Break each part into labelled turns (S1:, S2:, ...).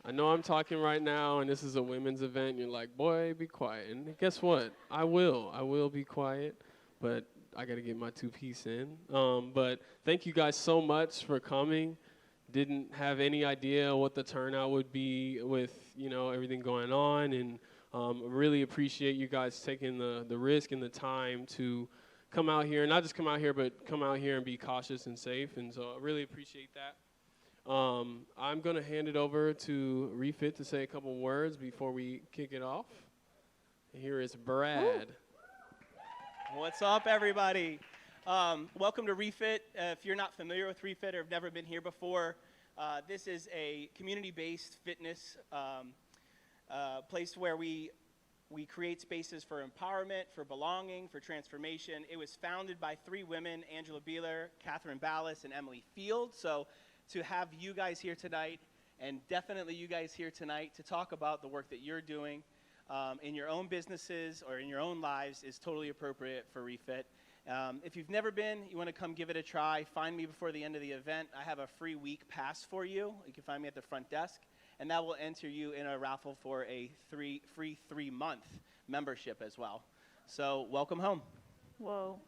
S1: I know I'm talking right now, and this is a women's event. And you're like, boy, be quiet. And guess what? I will. I will be quiet, but I got to get my two-piece in. But thank you guys so much for coming. Didn't have any idea what the turnout would be with, everything going on. And really appreciate you guys taking the risk and the time to come out here. Not just come out here, but come out here and be cautious and safe. And so I really appreciate that. I'm going to hand it over to Refit to say a couple words before we kick it off. Here is Brad.
S2: What's up, everybody? Welcome to Refit. If you're not familiar with Refit or have never been here before, this is a community-based fitness place where we create spaces for empowerment, for belonging, for transformation. It was founded by 3 women, Angela Beeler, Catherine Ballas, and Emily Field. So to have you guys here tonight, and definitely you guys here tonight, to talk about the work that you're doing in your own businesses or in your own lives is totally appropriate for Refit. If you've never been, you want to come give it a try, find me before the end of the event. I have a free week pass for you. You can find me at the front desk, and that will enter you in a raffle for a free 3-month membership as well. So welcome home.
S3: Whoa.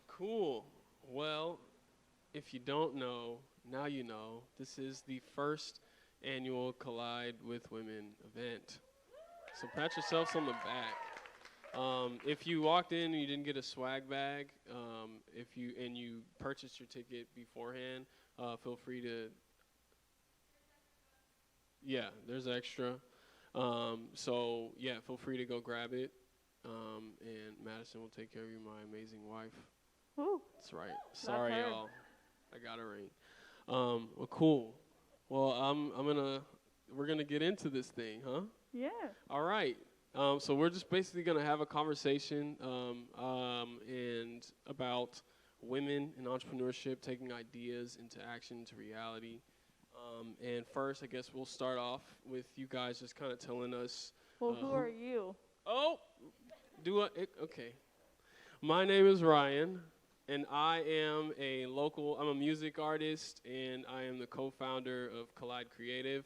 S1: Cool. Well, if you don't know, now you know. This is the first annual Collide with Women event. So pat yourselves on the back. If you walked in and you didn't get a swag bag, if you purchased your ticket beforehand, feel free to. Yeah, there's extra. So yeah, feel free to go grab it. And Madison will take care of you, my amazing wife.
S3: Woo.
S1: That's right. Sorry, y'all. I got a ring. Well, cool. Well, we're gonna get into this thing, huh?
S3: Yeah.
S1: All right. So we're just basically gonna have a conversation, and about women in entrepreneurship, taking ideas into action, into reality. And first, I guess we'll start off with you guys just kind of telling us.
S3: Well, who are you?
S1: Oh, okay. My name is Ryan. And I'm a music artist, and I am the co-founder of Creatve.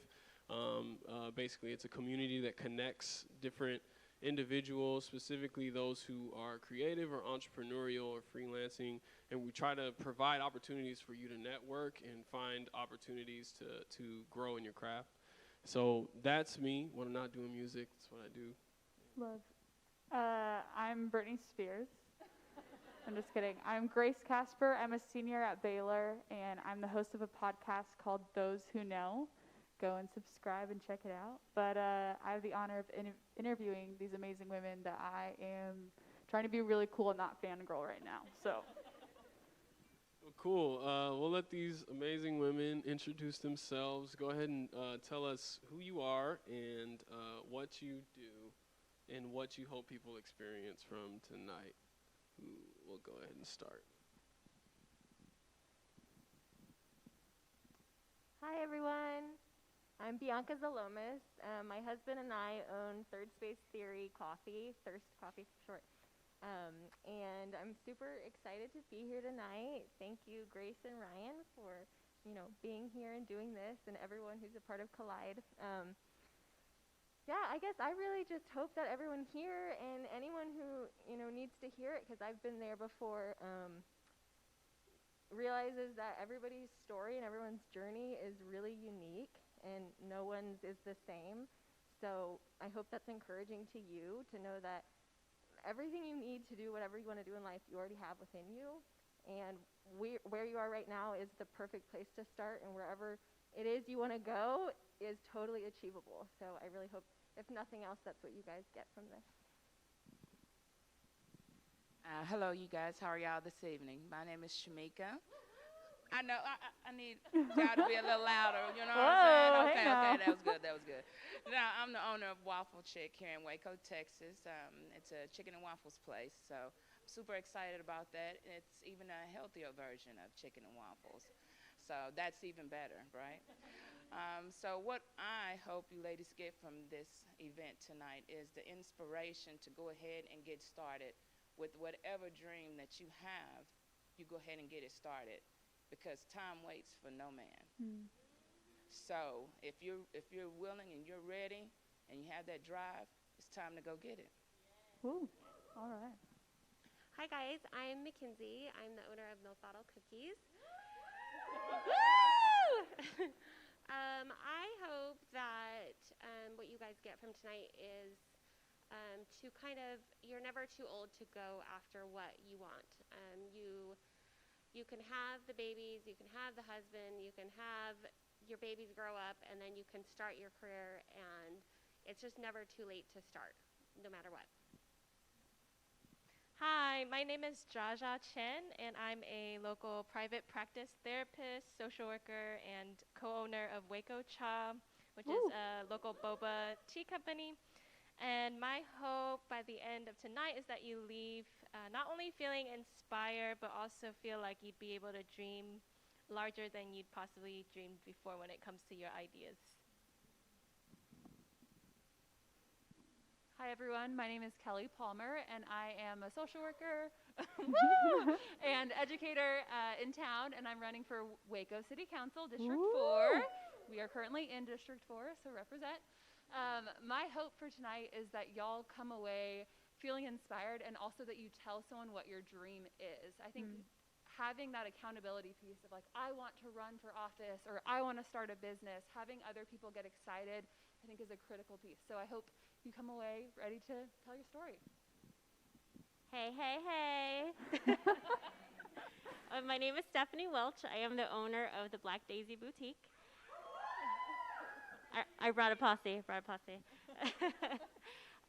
S1: Basically, it's a community that connects different individuals, specifically those who are creative or entrepreneurial or freelancing, and we try to provide opportunities for you to network and find opportunities to grow in your craft. So that's me. When I'm not doing music, that's what I do.
S3: Love. I'm Britney Spears. I'm just kidding. I'm Grace Casper. I'm a senior at Baylor, and I'm the host of a podcast called Those Who Know. Go and subscribe and check it out. But I have the honor of interviewing these amazing women that I am trying to be really cool and not fangirl right now. So.
S1: Well, cool. We'll let these amazing women introduce themselves. Go ahead and tell us who you are and what you do and what you hope people experience from tonight. We'll go ahead and start.
S4: Hi, everyone. I'm Bianca Zaloumis. My husband and I own Third Space Theory Coffee, Thirst Coffee for short. And I'm super excited to be here tonight. Thank you, Grace and Ryan, for being here and doing this, and everyone who's a part of Collide. Yeah, I guess I really just hope that everyone here and anyone who, needs to hear it, because I've been there before, realizes that everybody's story and everyone's journey is really unique and no one's is the same. So I hope that's encouraging to you to know that everything you need to do whatever you want to do in life, you already have within you. And where you are right now is the perfect place to start, and wherever it is you want to go is totally achievable. So I really hope, if nothing else, that's what you guys get from this.
S5: Hello, you guys. How are y'all this evening? My name is Shamica. I know I need y'all to be a little louder. You know what I'm saying? Okay, that was good. Now, I'm the owner of Waffle Chick here in Waco, Texas. It's a chicken and waffles place, so I'm super excited about that. It's even a healthier version of chicken and waffles, so that's even better, right? So what I hope you ladies get from this event tonight is the inspiration to go ahead and get started with whatever dream that you have. You go ahead and get it started. because time waits for no man. So if you're willing and you're ready and you have that drive, it's time to go get it.
S3: Ooh, all right.
S6: Hi guys, I'm Makenzie. I'm the owner of Milk Bottle Cookies. I hope that what you guys get from tonight is to kind of, you're never too old to go after what you want. You can have the babies, you can have the husband, you can have your babies grow up, and then you can start your career, and it's just never too late to start, no matter what.
S7: Hi, my name is Jaja Chen, and I'm a local private practice therapist, social worker, and co-owner of Waco Cha, which is a local boba tea company. And my hope by the end of tonight is that you leave not only feeling inspired, but also feel like you'd be able to dream larger than you'd possibly dreamed before when it comes to your ideas.
S3: Hi everyone, my name is Kelly Palmer, and I am a social worker and educator in town, and I'm running for Waco City Council, District 4. We are currently in District 4, so represent. My hope for tonight is that y'all come away feeling inspired, and also that you tell someone what your dream is. I think having that accountability piece of like, I want to run for office, or I want to start a business, having other people get excited, I think is a critical piece. So I hope you come away ready to tell your story.
S6: Hey, hey, hey. My name is Sthefanie Welch. I am the owner of the Black Daisy Boutique. I brought a posse.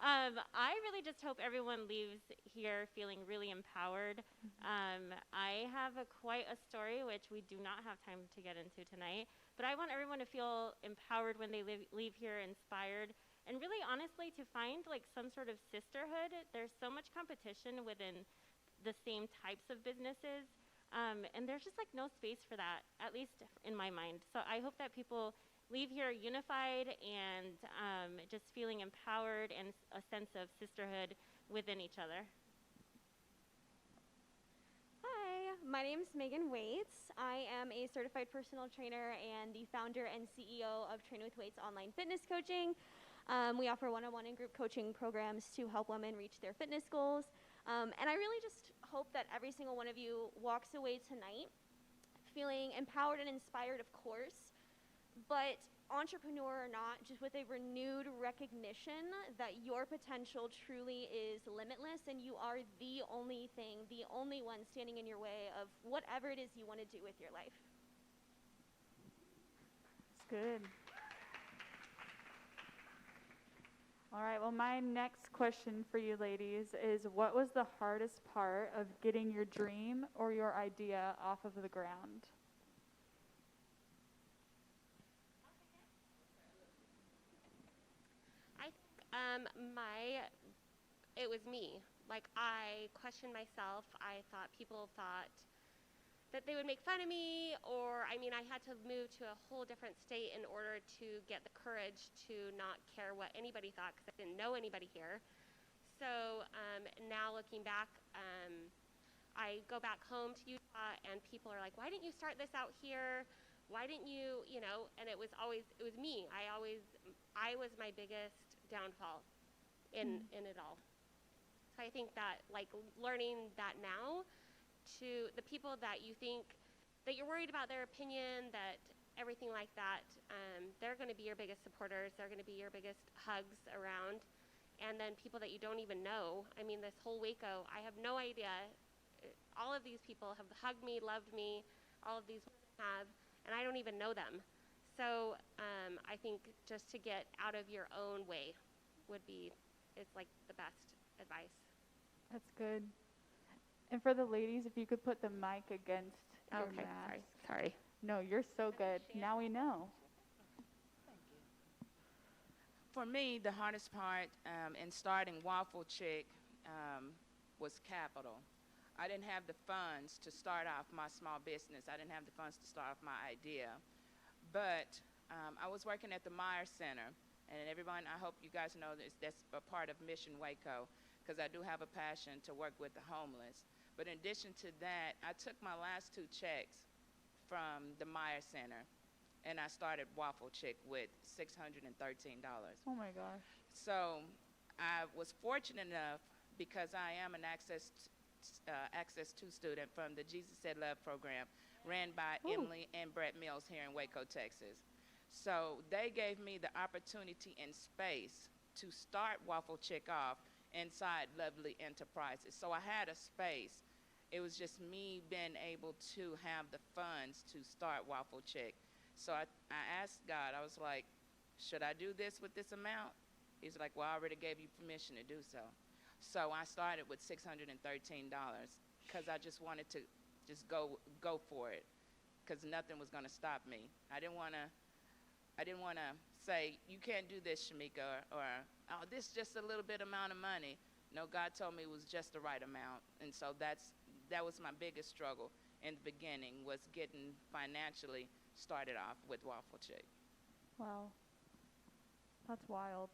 S6: I really just hope everyone leaves here feeling really empowered. I have quite a story, which we do not have time to get into tonight, but I want everyone to feel empowered when they leave here, inspired, and really honestly to find like some sort of sisterhood. There's so much competition within the same types of businesses, and there's just like no space for that, at least in my mind. So I hope that people leave here unified and just feeling empowered and a sense of sisterhood within each other.
S8: Hi, my name is Megan Waits. I am a certified personal trainer and the founder and CEO of Train with Waits Online Fitness Coaching. We offer one-on-one and group coaching programs to help women reach their fitness goals. And I really just hope that every single one of you walks away tonight feeling empowered and inspired, of course, but entrepreneur or not, just with a renewed recognition that your potential truly is limitless and you are the only thing, the only one standing in your way of whatever it is you want to do with your life.
S3: That's good. All right, well, my next question for you ladies is, what was the hardest part of getting your dream or your idea off of the ground?
S6: It was me. Like, I questioned myself. I thought people thought that they would make fun of me, or, I mean, I had to move to a whole different state in order to get the courage to not care what anybody thought, because I didn't know anybody here. So now looking back, I go back home to Utah, and people are like, why didn't you start this out here? Why didn't you, you know, and it was me. I was my biggest downfall in it all. So I think that, like, learning that now, to the people that you think that you're worried about their opinion, that everything like that, they're going to be your biggest supporters. They're going to be your biggest hugs around. And then people that you don't even know. I mean, this whole Waco, I have no idea. All of these people have hugged me, loved me. All of these women have, and I don't even know them. So I think just to get out of your own way it's like the best advice.
S3: That's good. And for the ladies, if you could put the mic against your mask.
S6: Sorry.
S3: No, you're so good. Now we know.
S5: Thank you. For me, the hardest part in starting Waffle Chick was capital. I didn't have the funds to start off my small business. I didn't have the funds to start off my idea. But I was working at the Meyer Center, and everyone, I hope you guys know that's a part of Mission Waco, because I do have a passion to work with the homeless. But in addition to that, I took my last 2 checks from the Meyer Center, and I started Waffle Chick with $613.
S3: Oh my gosh.
S5: So I was fortunate enough, because I am an Access 2 student from the Jesus Said Love program, ran by Emily and Brett Mills here in Waco, Texas. So they gave me the opportunity and space to start Waffle Chick off inside Lovely Enterprises. So I had a space. It was just me being able to have the funds to start Waffle Chick. So I asked God, I was like, should I do this with this amount? He's like, well, I already gave you permission to do so. So I started with $613 because I just wanted to just go for it, because nothing was going to stop me. I didn't want to say, you can't do this, Shamica, or oh, this is just a little bit amount of money. No, God told me it was just the right amount. And so that was my biggest struggle in the beginning, was getting financially started off with Waffle Chick.
S3: Wow. That's wild.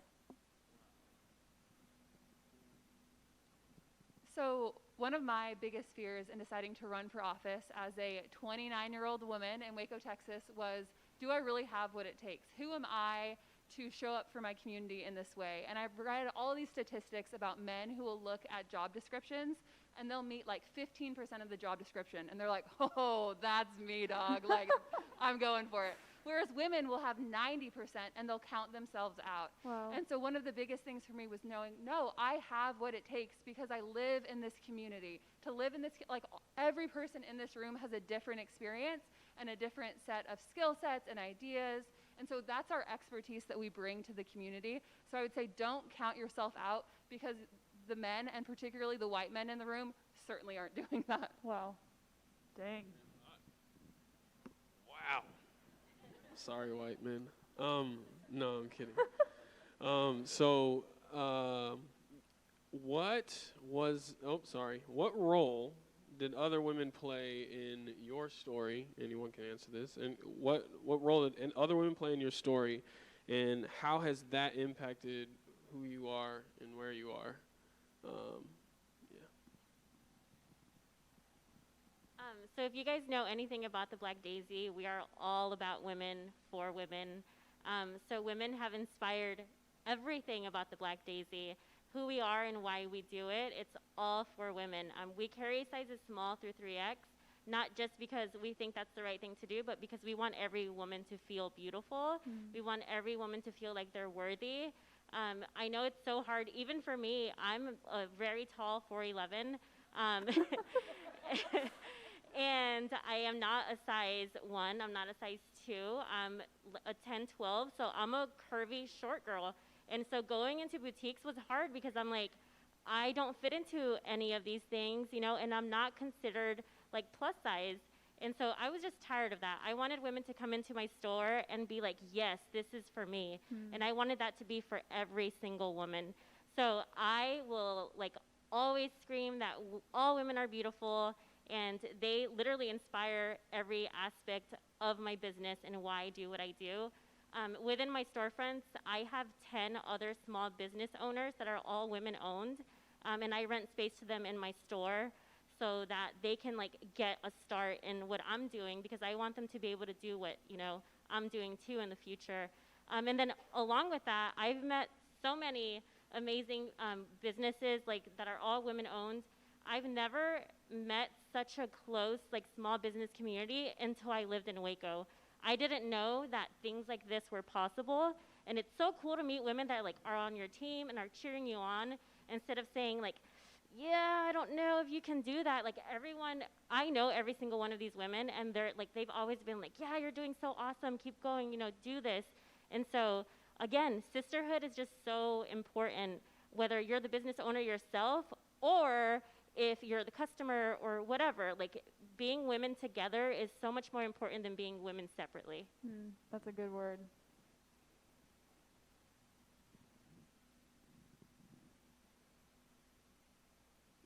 S3: So one of my biggest fears in deciding to run for office as a 29-year-old woman in Waco, Texas was, do I really have what it takes? Who am I to show up for my community in this way? And I've read all these statistics about men who will look at job descriptions and they'll meet like 15% of the job description and they're like, oh, that's me, dog. Like, I'm going for it. Whereas women will have 90% and they'll count themselves out. Wow. And so one of the biggest things for me was knowing, no, I have what it takes because I live in this community. To live in this, like every person in this room has a different experience and a different set of skill sets and ideas. And so that's our expertise that we bring to the community. So I would say don't count yourself out, because the men, and particularly the white men in the room, certainly aren't doing that. Wow. Dang.
S1: Wow. Sorry, white men. No, I'm kidding. What role did other women play in your story? Anyone can answer this. And what role did other women play in your story, and how has that impacted who you are and where you are?
S6: So if you guys know anything about the Black Daisy, we are all about women, for women. So women have inspired everything about the Black Daisy, who we are and why we do it. It's all for women. We carry sizes small through 3X, not just because we think that's the right thing to do, but because we want every woman to feel beautiful. We want every woman to feel like they're worthy. I know it's so hard, even for me. I'm a very tall 4'11". And I am not a size 1. I'm not a size 2. I'm a 10-12, so I'm a curvy short girl. And so going into boutiques was hard because I'm like, I don't fit into any of these things, you know, and I'm not considered like plus size. And so I was just tired of that. I wanted women to come into my store and be like, yes, this is for me. And I wanted that to be for every single woman. So I will like always scream that all women are beautiful, and they literally inspire every aspect of my business and why I do what I do. Within my storefronts, I have 10 other small business owners that are all women owned, and I rent space to them in my store so that they can like get a start in what I'm doing, because I want them to be able to do what, you know, I'm doing too in the future. And then along with that, I've met so many amazing businesses like that are all women owned. I've never met such a close like small business community until I lived in Waco. I didn't know that things like this were possible, and it's so cool to meet women that like are on your team and are cheering you on, instead of saying like, yeah, I don't know if you can do that. Like everyone, I know every single one of these women, and they're like, they've always been like, yeah, you're doing so awesome, keep going, you know, do this. And so again, sisterhood is just so important, whether you're the business owner yourself or if you're the customer or whatever. Like being women together is so much more important than being women separately.
S3: That's a good word.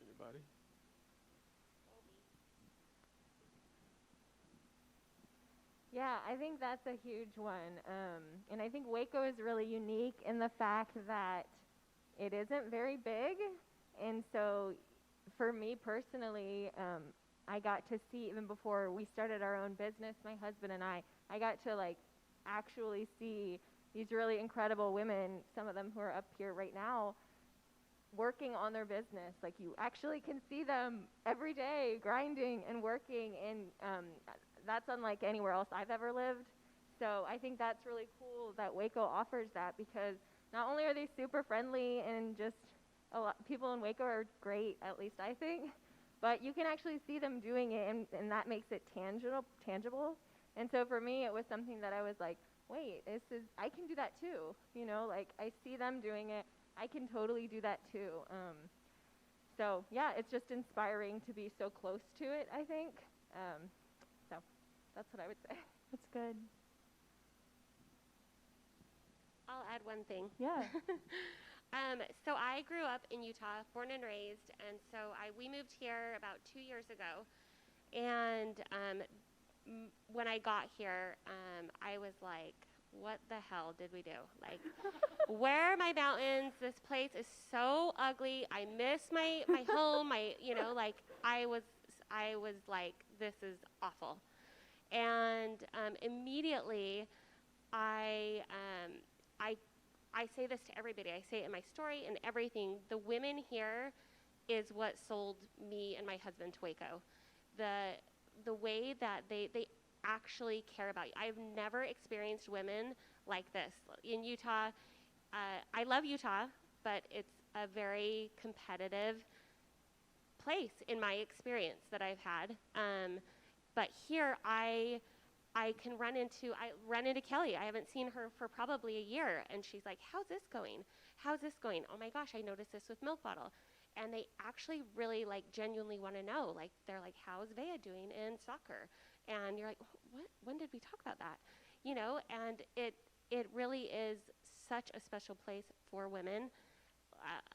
S1: Anybody?
S4: Yeah, I think that's a huge one. And I think Waco is really unique in the fact that it isn't very big. And so for me personally, I got to see, even before we started our own business, my husband and I got to like actually see these really incredible women, some of them who are up here right now, working on their business. Like, you actually can see them every day grinding and working, and that's unlike anywhere else I've ever lived. So I think that's really cool that Waco offers that, because not only are they super friendly and just people in Waco are great, at least I think, but you can actually see them doing it, and that makes it tangible. And so for me, it was something that I was like, wait, I can do that too. You know, like, I see them doing it, I can totally do that too. So yeah, it's just inspiring to be so close to it, I think. So that's what I would say.
S3: That's good.
S6: I'll add one thing.
S3: Yeah.
S6: So I grew up in Utah, born and raised, and so we moved here about 2 years ago. And when I got here, I was like, what the hell did we do? Like, where are my mountains? This place is so ugly. I miss my home. Like, I was like, this is awful. And immediately, I say this to everybody. I say it in my story and everything. The women here is what sold me and my husband to Waco. The way that they actually care about you. I've never experienced women like this. In Utah, I love Utah, but it's a very competitive place in my experience that I've had. But here, I run into Kelly. I haven't seen her for probably a year, and she's like, how's this going? How's this going? Oh my gosh, I noticed this with milk bottle. And they actually really like genuinely want to know. Like, they're like, how's Vea doing in soccer? And you're like, what? When did we talk about that? You know, and it really is such a special place for women.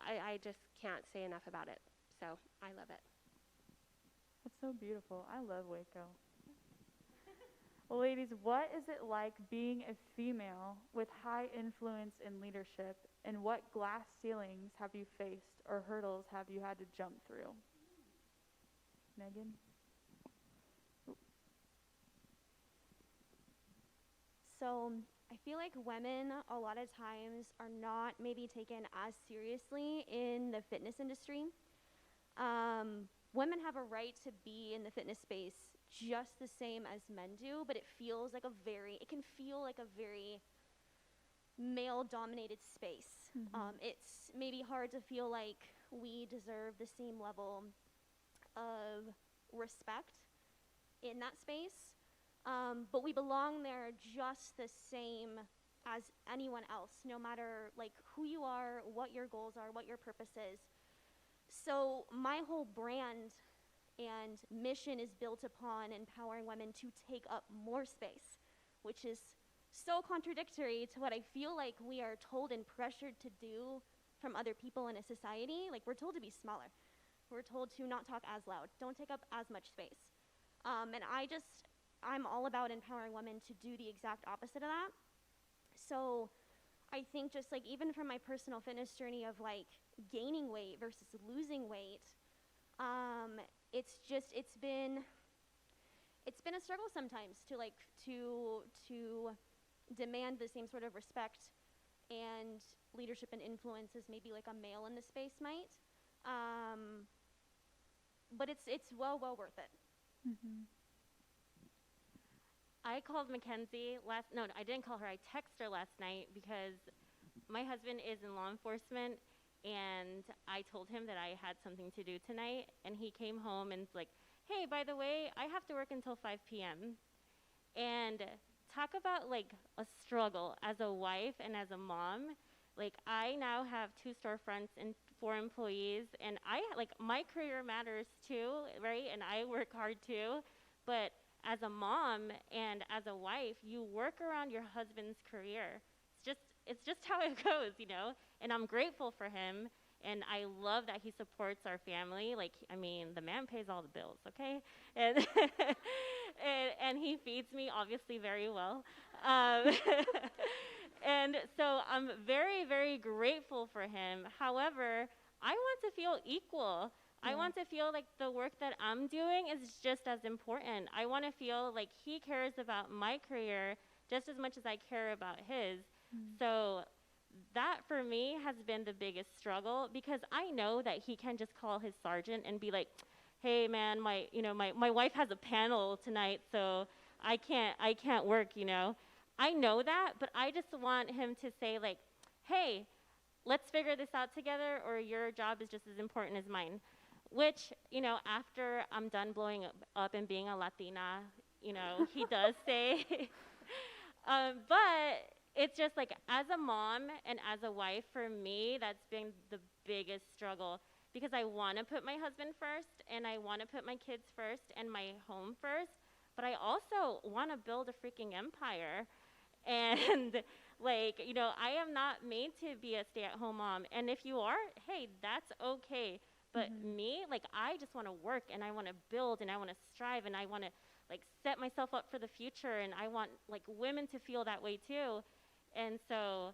S6: I just can't say enough about it. So I love it.
S3: That's so beautiful. I love Waco. Well, ladies, what is it like being a female with high influence in leadership, and what glass ceilings have you faced or hurdles have you had to jump through? Megan?
S8: So I feel like women a lot of times are not maybe taken as seriously in the fitness industry. Women have a right to be in the fitness space just the same as men do, but it can feel like a very male-dominated space.
S3: Mm-hmm.
S8: It's maybe hard to feel like we deserve the same level of respect in that space, but we belong there just the same as anyone else, no matter like who you are, what your goals are, what your purpose is. So my whole brand and mission is built upon empowering women to take up more space, which is so contradictory to what I feel like we are told and pressured to do from other people in a society. Like, we're told to be smaller. We're told to not talk as loud, don't take up as much space. And I'm all about empowering women to do the exact opposite of that. So I think just like even from my personal fitness journey of like gaining weight versus losing weight, it's been a struggle sometimes to demand the same sort of respect and leadership and influence as maybe like a male in the space might. But it's well worth it.
S3: Mm-hmm.
S9: I called Makenzie I didn't call her. I texted her last night because my husband is in law enforcement, and I told him that I had something to do tonight, and he came home and was like, hey, by the way, I have to work until 5 p.m. And talk about like a struggle as a wife and as a mom. Like, I now have 2 storefronts and 4 employees, and my career matters too, right? And I work hard too, but as a mom and as a wife, you work around your husband's career. It's just how it goes, you know? And I'm grateful for him, and I love that he supports our family. Like, I mean, the man pays all the bills, okay? And and he feeds me, obviously, very well. And so I'm very, very grateful for him. However, I want to feel equal. I want to feel like the work that I'm doing is just as important. I want to feel like he cares about my career just as much as I care about his. So that for me has been the biggest struggle, because I know that he can just call his sergeant and be like, hey man, my wife has a panel tonight, so I can't work, I know that, but I just want him to say like, hey, let's figure this out together, or your job is just as important as mine. Which, after I'm done blowing up and being a Latina, he does say. But it's just like, as a mom and as a wife, for me, that's been the biggest struggle, because I want to put my husband first, and I want to put my kids first and my home first, but I also want to build a freaking empire. And like, I am not made to be a stay-at-home mom. And if you are, hey, that's okay. But me, like, I just want to work, and I want to build, and I want to strive, and I want to like set myself up for the future, and I want like women to feel that way too. And so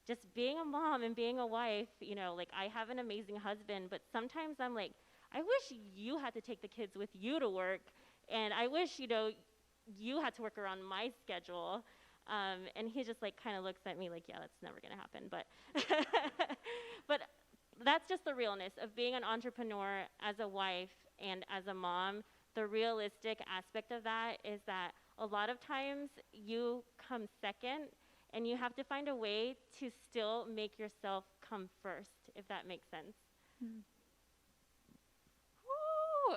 S9: just being a mom and being a wife, like, I have an amazing husband, but sometimes I'm like, I wish you had to take the kids with you to work, and I wish, you had to work around my schedule. And he just like kind of looks at me like, yeah, that's never gonna happen. But but that's just the realness of being an entrepreneur as a wife and as a mom. The realistic aspect of that is that a lot of times you come second, and you have to find a way to still make yourself come first, if that makes sense.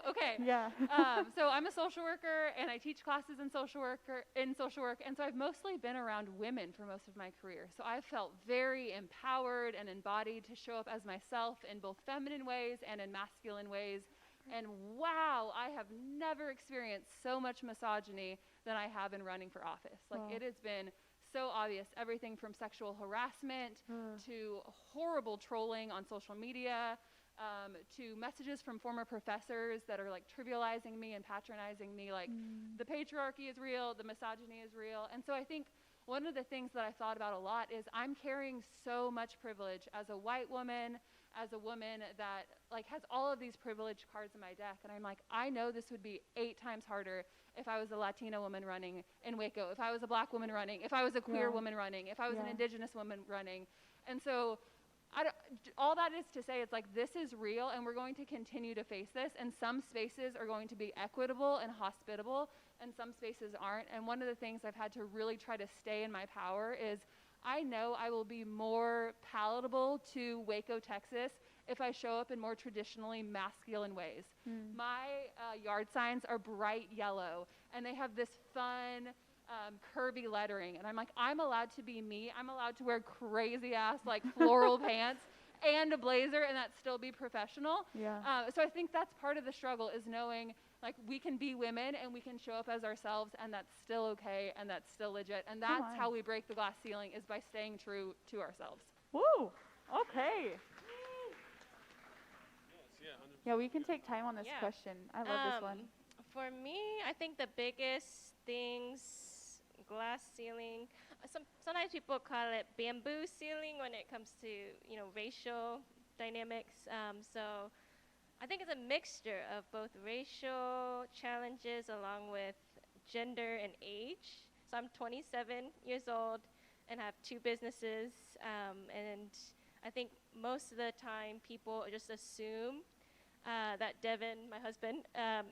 S10: Okay.
S3: Yeah.
S10: So I'm a social worker, and I teach classes in social work, and so I've mostly been around women for most of my career. So I've felt very empowered and embodied to show up as myself in both feminine ways and in masculine ways. And wow, I have never experienced so much misogyny than I have in running for office. Like, it has been so obvious, everything from sexual harassment to horrible trolling on social media, to messages from former professors that are like trivializing me and patronizing me, like the patriarchy is real, the misogyny is real. And so I think one of the things that I thought about a lot is I'm carrying so much privilege as a white woman, as a woman that like has all of these privilege cards in my deck. And I'm like, I know this would be 8 times harder if I was a Latina woman running in Waco, if I was a black woman running, if I was a queer woman running, if I was an indigenous woman running. And so all that is to say, it's like, this is real, and we're going to continue to face this, and some spaces are going to be equitable and hospitable, and some spaces aren't. And one of the things I've had to really try to stay in my power is I know I will be more palatable to Waco, Texas, if I show up in more traditionally masculine ways. My yard signs are bright yellow, and they have this fun, curvy lettering, and I'm like, I'm allowed to be me. I'm allowed to wear crazy ass like floral pants and a blazer, and that still be professional. So I think that's part of the struggle, is knowing like we can be women and we can show up as ourselves, and that's still okay, and that's still legit, and that's how we break the glass ceiling, is by staying true to ourselves.
S3: Woo. Okay. Yeah, we can take time on this question. I love this one.
S7: For me, I think the biggest things, glass ceiling, sometimes people call it bamboo ceiling when it comes to, racial dynamics. So I think it's a mixture of both racial challenges along with gender and age. So I'm 27 years old and have 2 businesses. And I think most of the time people just assume that Devin, my husband,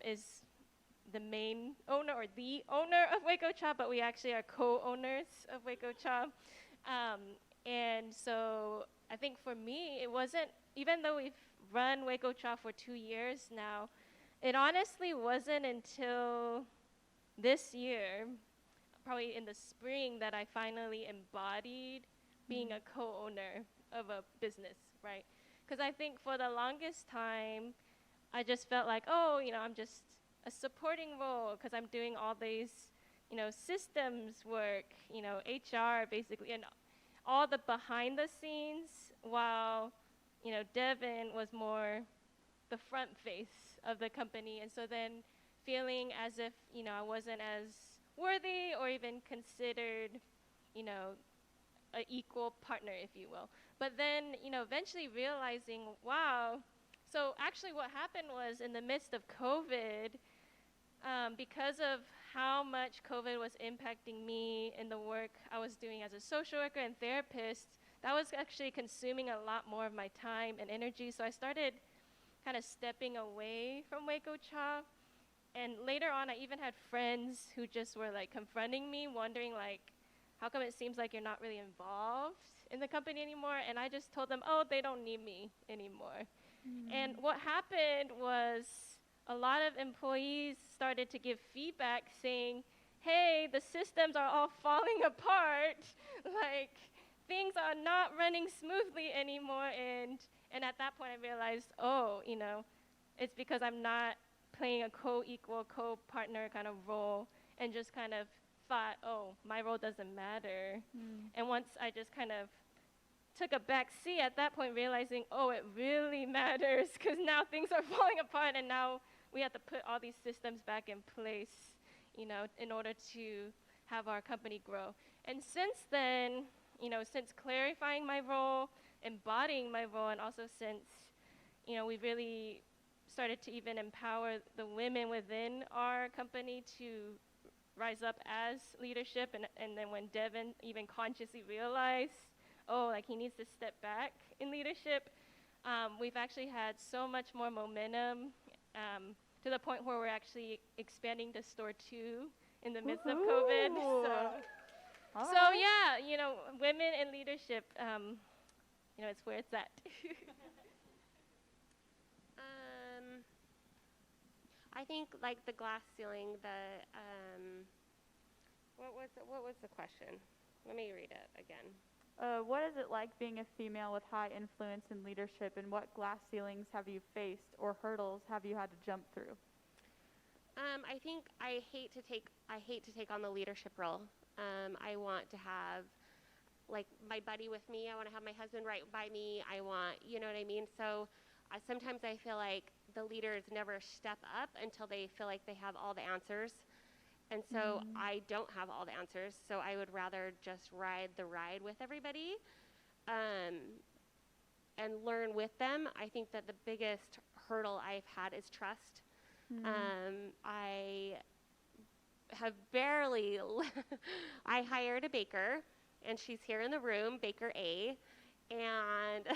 S7: is the main owner or the owner of Waco Cha, but we actually are co-owners of Waco Cha. And so I think for me, it wasn't, even though we've run Waco Cha for 2 years now, it honestly wasn't until this year, probably in the spring, that I finally embodied being a co-owner of a business, right? Because I think for the longest time, I just felt like, I'm just a supporting role because I'm doing all these, systems work, HR basically, and all the behind the scenes, while, Devin was more the front face of the company. And so then feeling as if, I wasn't as worthy or even considered, an equal partner, if you will. But then, eventually realizing, wow, So actually what happened was in the midst of COVID, because of how much COVID was impacting me in the work I was doing as a social worker and therapist, that was actually consuming a lot more of my time and energy. So I started kind of stepping away from Waco Cha. And later on, I even had friends who just were like confronting me, wondering like, how come it seems like you're not really involved in the company anymore? And I just told them, oh, they don't need me anymore. And what happened was a lot of employees started to give feedback saying, hey, the systems are all falling apart. Like, things are not running smoothly anymore. And at that point, I realized, oh, you know, it's because I'm not playing a co-equal, co-partner kind of role, and just kind of thought, oh, my role doesn't matter. And once I just kind of took a back seat at that point, realizing, oh, it really matters, because now things are falling apart, and now we have to put all these systems back in place, you know, in order to have our company grow. And since then, you know, since clarifying my role, embodying my role, and also since, you know, we really started to even empower the women within our company to rise up as leadership, and then when Devin even consciously realized, oh, like he needs to step back in leadership, we've actually had so much more momentum to the point where we're actually expanding to store 2 in the midst of COVID. So yeah, you know, women in leadership, you know, it's where it's at.
S6: I think like the glass ceiling, what was the question? Let me read it again.
S3: What is it like being a female with high influence in leadership, and what glass ceilings have you faced or hurdles have you had to jump through?
S6: I think I hate to take on the leadership role. I want to have like my buddy with me. I want to have my husband right by me. I want, you know what I mean? So sometimes I feel like the leaders never step up until they feel like they have all the answers. And so I don't have all the answers, so I would rather just ride the ride with everybody and learn with them. I think that the biggest hurdle I've had is trust. I have barely, I hired a baker, and she's here in the room, Baker A, and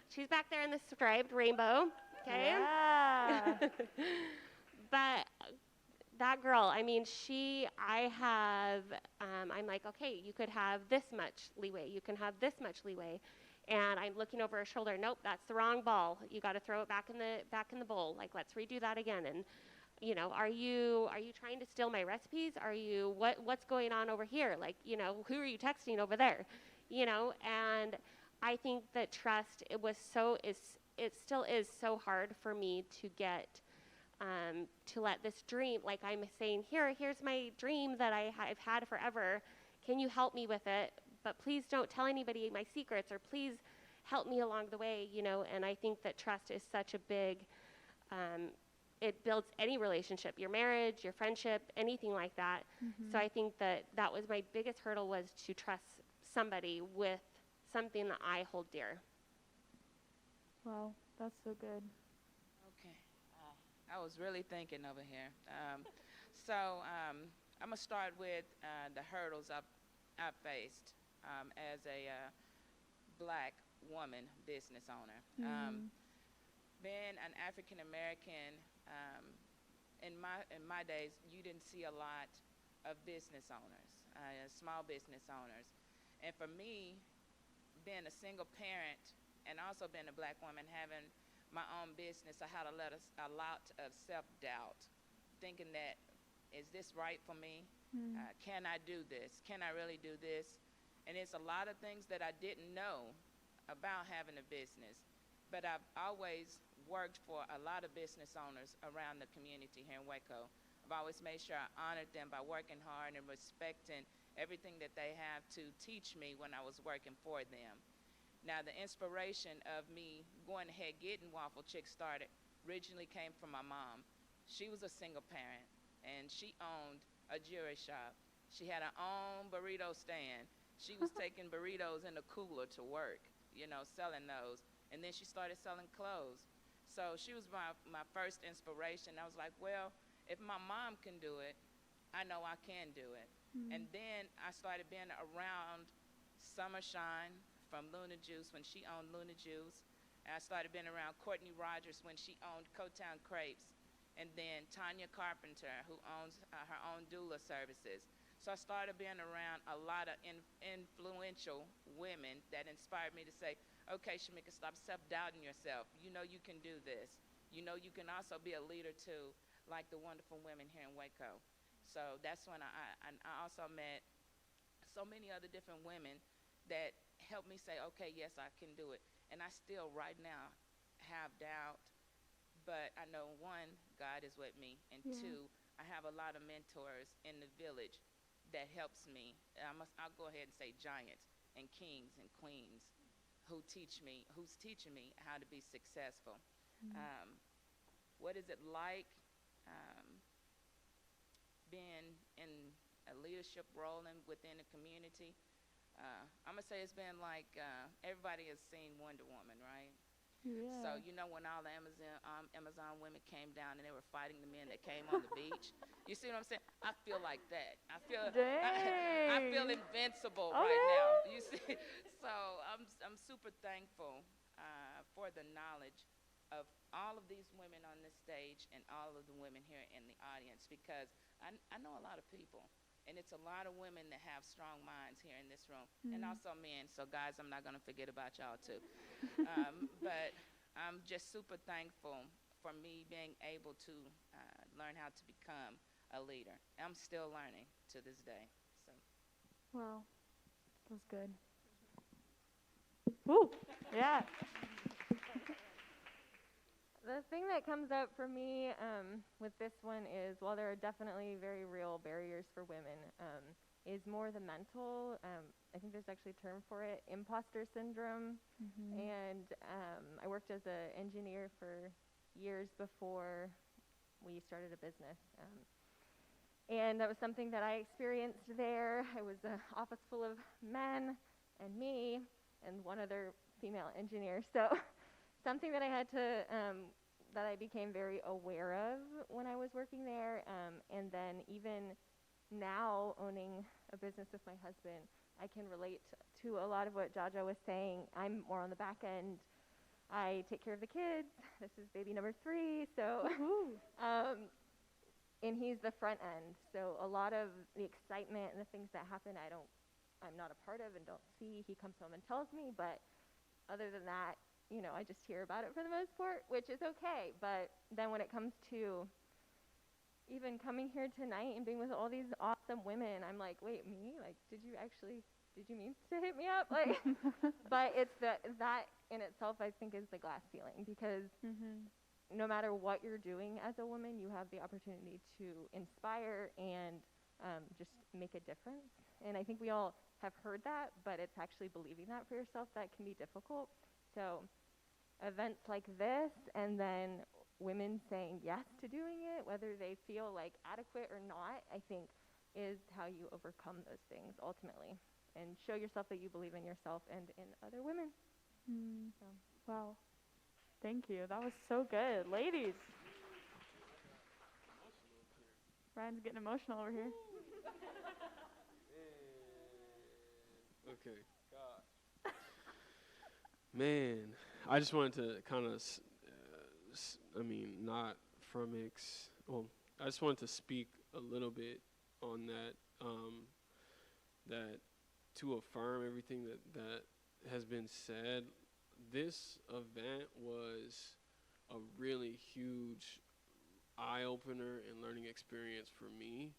S6: she's back there in the striped rainbow, okay? Yeah. But that girl, I mean, I'm like, okay, you could have this much leeway. You can have this much leeway. And I'm looking over her shoulder. Nope, that's the wrong ball. You got to throw it back in the bowl. Like, let's redo that again. And, you know, are you trying to steal my recipes? Are you, what's going on over here? Like, you know, who are you texting over there? You know, and I think that trust, it still is so hard for me to get, to let this dream, like I'm saying, here's my dream that I've had forever. Can you help me with it? But please don't tell anybody my secrets, or please help me along the way, you know. And I think that trust is such a big, it builds any relationship, your marriage, your friendship, anything like that. So I think that was my biggest hurdle, was to trust somebody with something that I hold dear.
S3: Wow, that's so good.
S5: Okay. I was really thinking over here. So I'm going to start with the hurdles I've faced as a black woman business owner. Being an African American, in my days, you didn't see a lot of business owners, small business owners. And for me, being a single parent and also being a black woman, having my own business, I had a lot of self-doubt, thinking that, is this right for me? Can I do this? Can I really do this? And it's a lot of things that I didn't know about having a business. But I've always worked for a lot of business owners around the community here in Waco. I've always made sure I honored them by working hard and respecting everything that they have to teach me when I was working for them. Now, the inspiration of me going ahead getting Waffle Chick started originally came from my mom. She was a single parent, and she owned a jewelry shop. She had her own burrito stand. She was taking burritos in the cooler to work, you know, selling those. And then she started selling clothes. So she was my first inspiration. I was like, well, if my mom can do it, I know I can do it. And then I started being around Summer Shine from Luna Juice when she owned Luna Juice. And I started being around Courtney Rogers when she owned Cotown Crepes. And then Tanya Carpenter, who owns her own doula services. So I started being around a lot of influential women that inspired me to say, okay, Shamica, stop self-doubting yourself. You know you can do this. You know you can also be a leader too, like the wonderful women here in Waco. So that's when I also met so many other different women that helped me say, okay, yes, I can do it. And I still right now have doubt, but I know, one, God is with me, and two, I have a lot of mentors in the village that helps me. I'll go ahead and say giants and kings and queens who's teaching me how to be successful. What is it like being in a leadership role within a community? I'm going to say it's been like everybody has seen Wonder Woman, right?
S3: Yeah.
S5: So, you know, when all the Amazon women came down and they were fighting the men that came on the beach, you see what I'm saying? I feel like that. I feel invincible right now. You see? So I'm super thankful for the knowledge of all of these women on this stage and all of the women here in the audience, because I know a lot of people. And it's a lot of women that have strong minds here in this room, and also men. So, guys, I'm not going to forget about y'all, too. But I'm just super thankful for me being able to learn how to become a leader. I'm still learning to this day. So.
S3: Wow, that was good. Woo! Yeah.
S4: The thing that comes up for me with this one is, while there are definitely very real barriers for women, is more the mental. I think there's actually a term for it, imposter syndrome. And I worked as an engineer for years before we started a business. And that was something that I experienced there. It was an office full of men and me and one other female engineer. So something that I had to, that I became very aware of when I was working there, and then even now owning a business with my husband, I can relate to a lot of what Jaja was saying. I'm more on the back end. I take care of the kids. This is baby number 3, so, and he's the front end. So a lot of the excitement and the things that happen, I'm not a part of and don't see. He comes home and tells me, but other than that, you know, I just hear about it for the most part, which is okay. But then when it comes to even coming here tonight and being with all these awesome women, I'm like, wait, me? Like, did you mean to hit me up? Like, but it's that in itself, I think, is the glass ceiling, because no matter what you're doing as a woman, you have the opportunity to inspire and just make a difference. And I think we all have heard that, but it's actually believing that for yourself that can be difficult. So events like this, and then women saying yes to doing it, whether they feel like adequate or not, I think is how you overcome those things ultimately, and show yourself that you believe in yourself and in other women. So.
S3: Wow. Thank you. That was so good. Ladies. Ryan's getting emotional over here.
S1: Okay. God. Man, I just wanted to kind of, I just wanted to speak a little bit on that, that to affirm everything that has been said. This event was a really huge eye-opener and learning experience for me.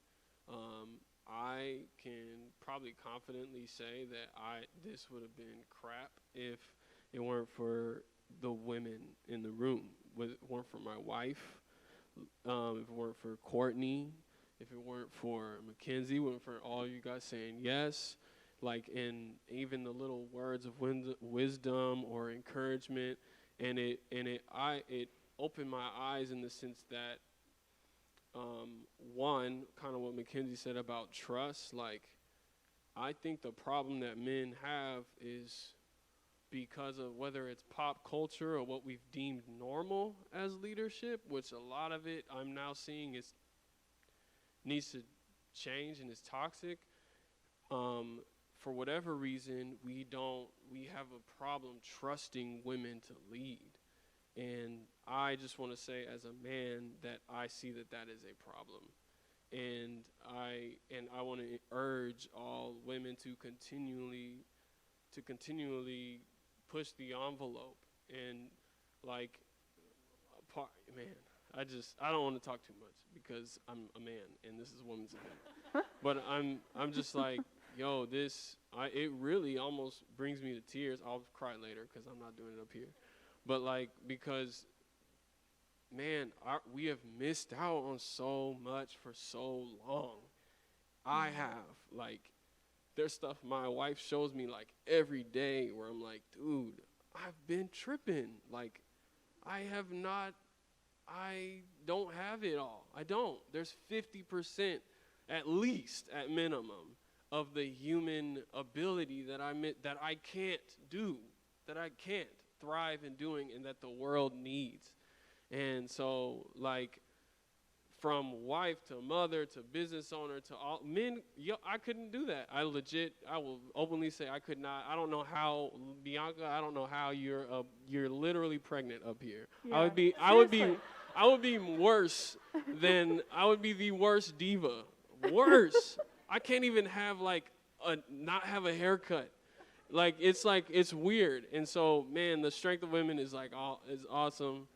S1: I can probably confidently say that this would have been crap if it weren't for the women in the room, if it weren't for my wife, if it weren't for Courtney, if it weren't for Makenzie, weren't for all you guys saying yes, like, and even the little words of wisdom or encouragement, and it opened my eyes in the sense that, one, kind of what Makenzie said about trust. Like, I think the problem that men have is because of whether it's pop culture or what we've deemed normal as leadership, which a lot of it I'm now seeing needs to change and is toxic. For whatever reason, we have a problem trusting women to lead. And I just want to say as a man that I see that is a problem. And I want to urge all women to continually push the envelope. And like, man, I don't want to talk too much because I'm a man and this is a women's event. But I'm just like, yo, it really almost brings me to tears. I'll cry later because I'm not doing it up here. But like, because, man, we have missed out on so much for so long. I have, like, there's stuff my wife shows me like every day where I'm like, dude, I've been tripping. Like, I don't have it all. I don't. There's 50% at least, at minimum, of the human ability that I can't do, that I can't thrive in doing, and that the world needs. And so, like, from wife to mother to business owner to all men, I couldn't do that. I will openly say I could not. I don't know how, Bianca, I don't know how you're literally pregnant up here.
S3: Yeah.
S1: I would be worse than, I would be the worst diva. Worse. I can't even have not have a haircut. It's weird. And so, man, the strength of women is awesome.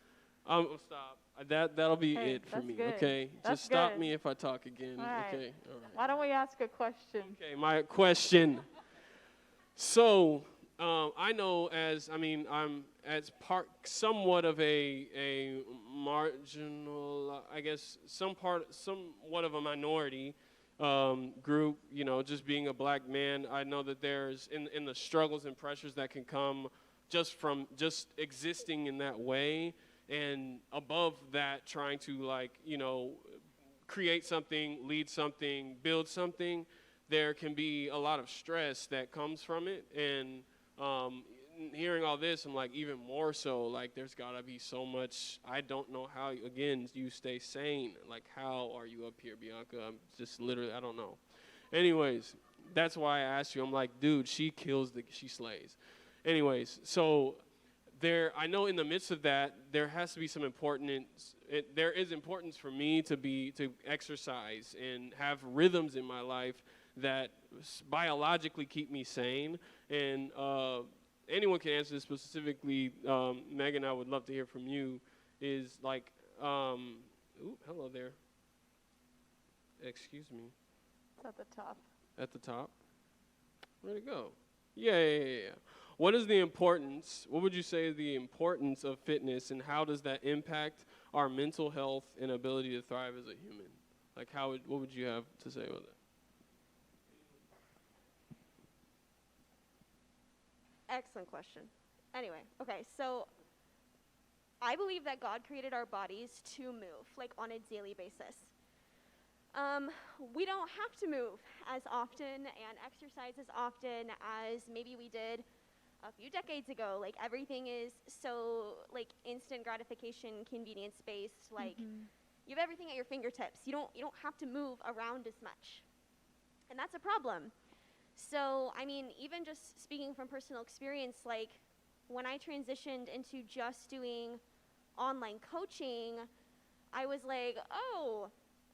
S1: Stop. That'll be it for me.
S3: Good.
S1: Okay.
S3: That's
S1: Just stop
S3: good.
S1: me if I talk again.
S3: All right.
S1: Okay. All right.
S3: Why don't we ask a question?
S1: Okay. My question. So, I know I'm somewhat of a marginal, I guess, somewhat of a minority group, just being a black man. I know that there's in the struggles and pressures that can come just from just existing in that way, and above that trying to create something, lead something, build something. There can be a lot of stress that comes from it, and hearing all this, I'm like, even more so, like, there's gotta be so much. I don't know how, again, you stay sane. Like, how are you up here, Bianca? I'm just literally, I don't know. Anyways, that's why I asked you. I'm like, dude, she slays. Anyways, so I know in the midst of that, there has to be some importance. There is importance for me to exercise and have rhythms in my life that biologically keep me sane. And anyone can answer this specifically. Megan, I would love to hear from you. Is like, hello there. Excuse me.
S3: It's at the top.
S1: At the top? Where'd it go? Yeah. What is the importance? What would you say is the importance of fitness, and how does that impact our mental health and ability to thrive as a human? Like, what would you have to say about that?
S8: Excellent question. Anyway, okay, so I believe that God created our bodies to move, like, on a daily basis. We don't have to move as often and exercise as often as maybe we did a few decades ago. Like, everything is so, like, instant gratification, convenience-based. Like, you have everything at your fingertips. You don't have to move around as much. And that's a problem. So, I mean, even just speaking from personal experience, like, when I transitioned into just doing online coaching, I was like, oh,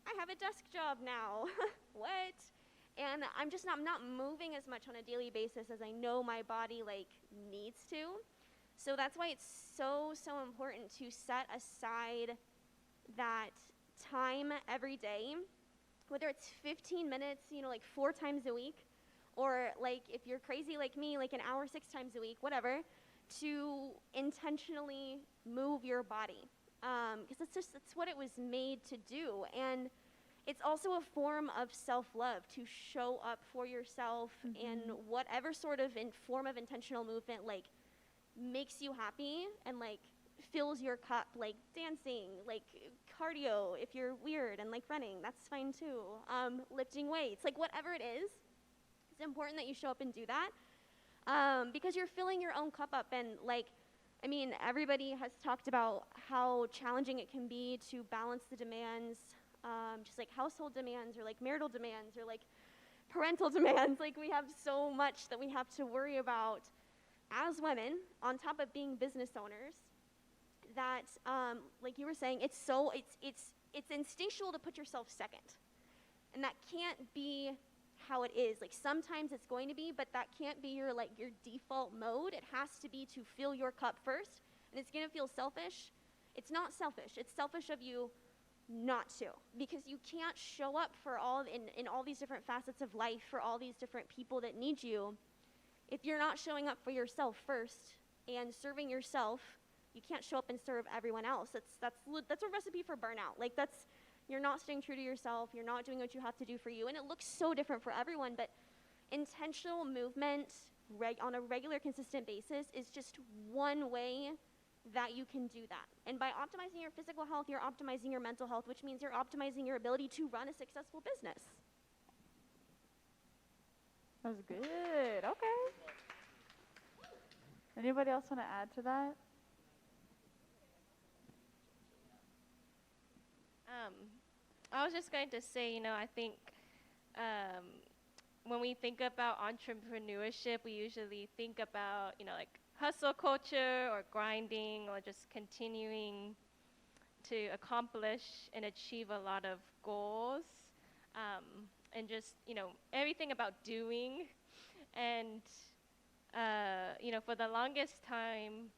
S8: I have a desk job now. What? And I'm not moving as much on a daily basis as I know my body, like, needs to. So that's why it's so important to set aside that time every day, whether it's 15 minutes, like 4 times a week, or, like, if you're crazy like me, like an hour 6 times a week, whatever, to intentionally move your body. Because it's what it was made to do. And it's also a form of self-love, to show up for yourself in whatever sort of form of intentional movement, like, makes you happy and, like, fills your cup, like dancing, like cardio if you're weird, and, like, running, that's fine too. Lifting weights, like, whatever it is, it's important that you show up and do that. because you're filling your own cup up. And like, I mean, everybody has talked about how challenging it can be to balance the demands, just like household demands or like marital demands or like parental demands. Like we have so much that we have to worry about as women on top of being business owners that, like you were saying, it's instinctual to put yourself second. And that can't be how it is. Like sometimes it's going to be, but that can't be your default mode. It has to be to fill your cup first, and it's going to feel selfish. It's not selfish. It's selfish of you not to, because you can't show up for in all these different facets of life for all these different people that need you if you're not showing up for yourself first and serving yourself. You can't show up and serve everyone else. That's a recipe for burnout. Like you're not staying true to yourself. You're not doing what you have to do for you. And it looks so different for everyone, but intentional movement on a regular, consistent basis is just one way that you can do that. And by optimizing your physical health, you're optimizing your mental health, which means you're optimizing your ability to run a successful business.
S3: That was good. Okay. Anybody else want to add to that?
S7: I was just going to say, I think when we think about entrepreneurship, we usually think about, like hustle culture or grinding or just continuing to accomplish and achieve a lot of goals, and just, everything about doing. And, for the longest time,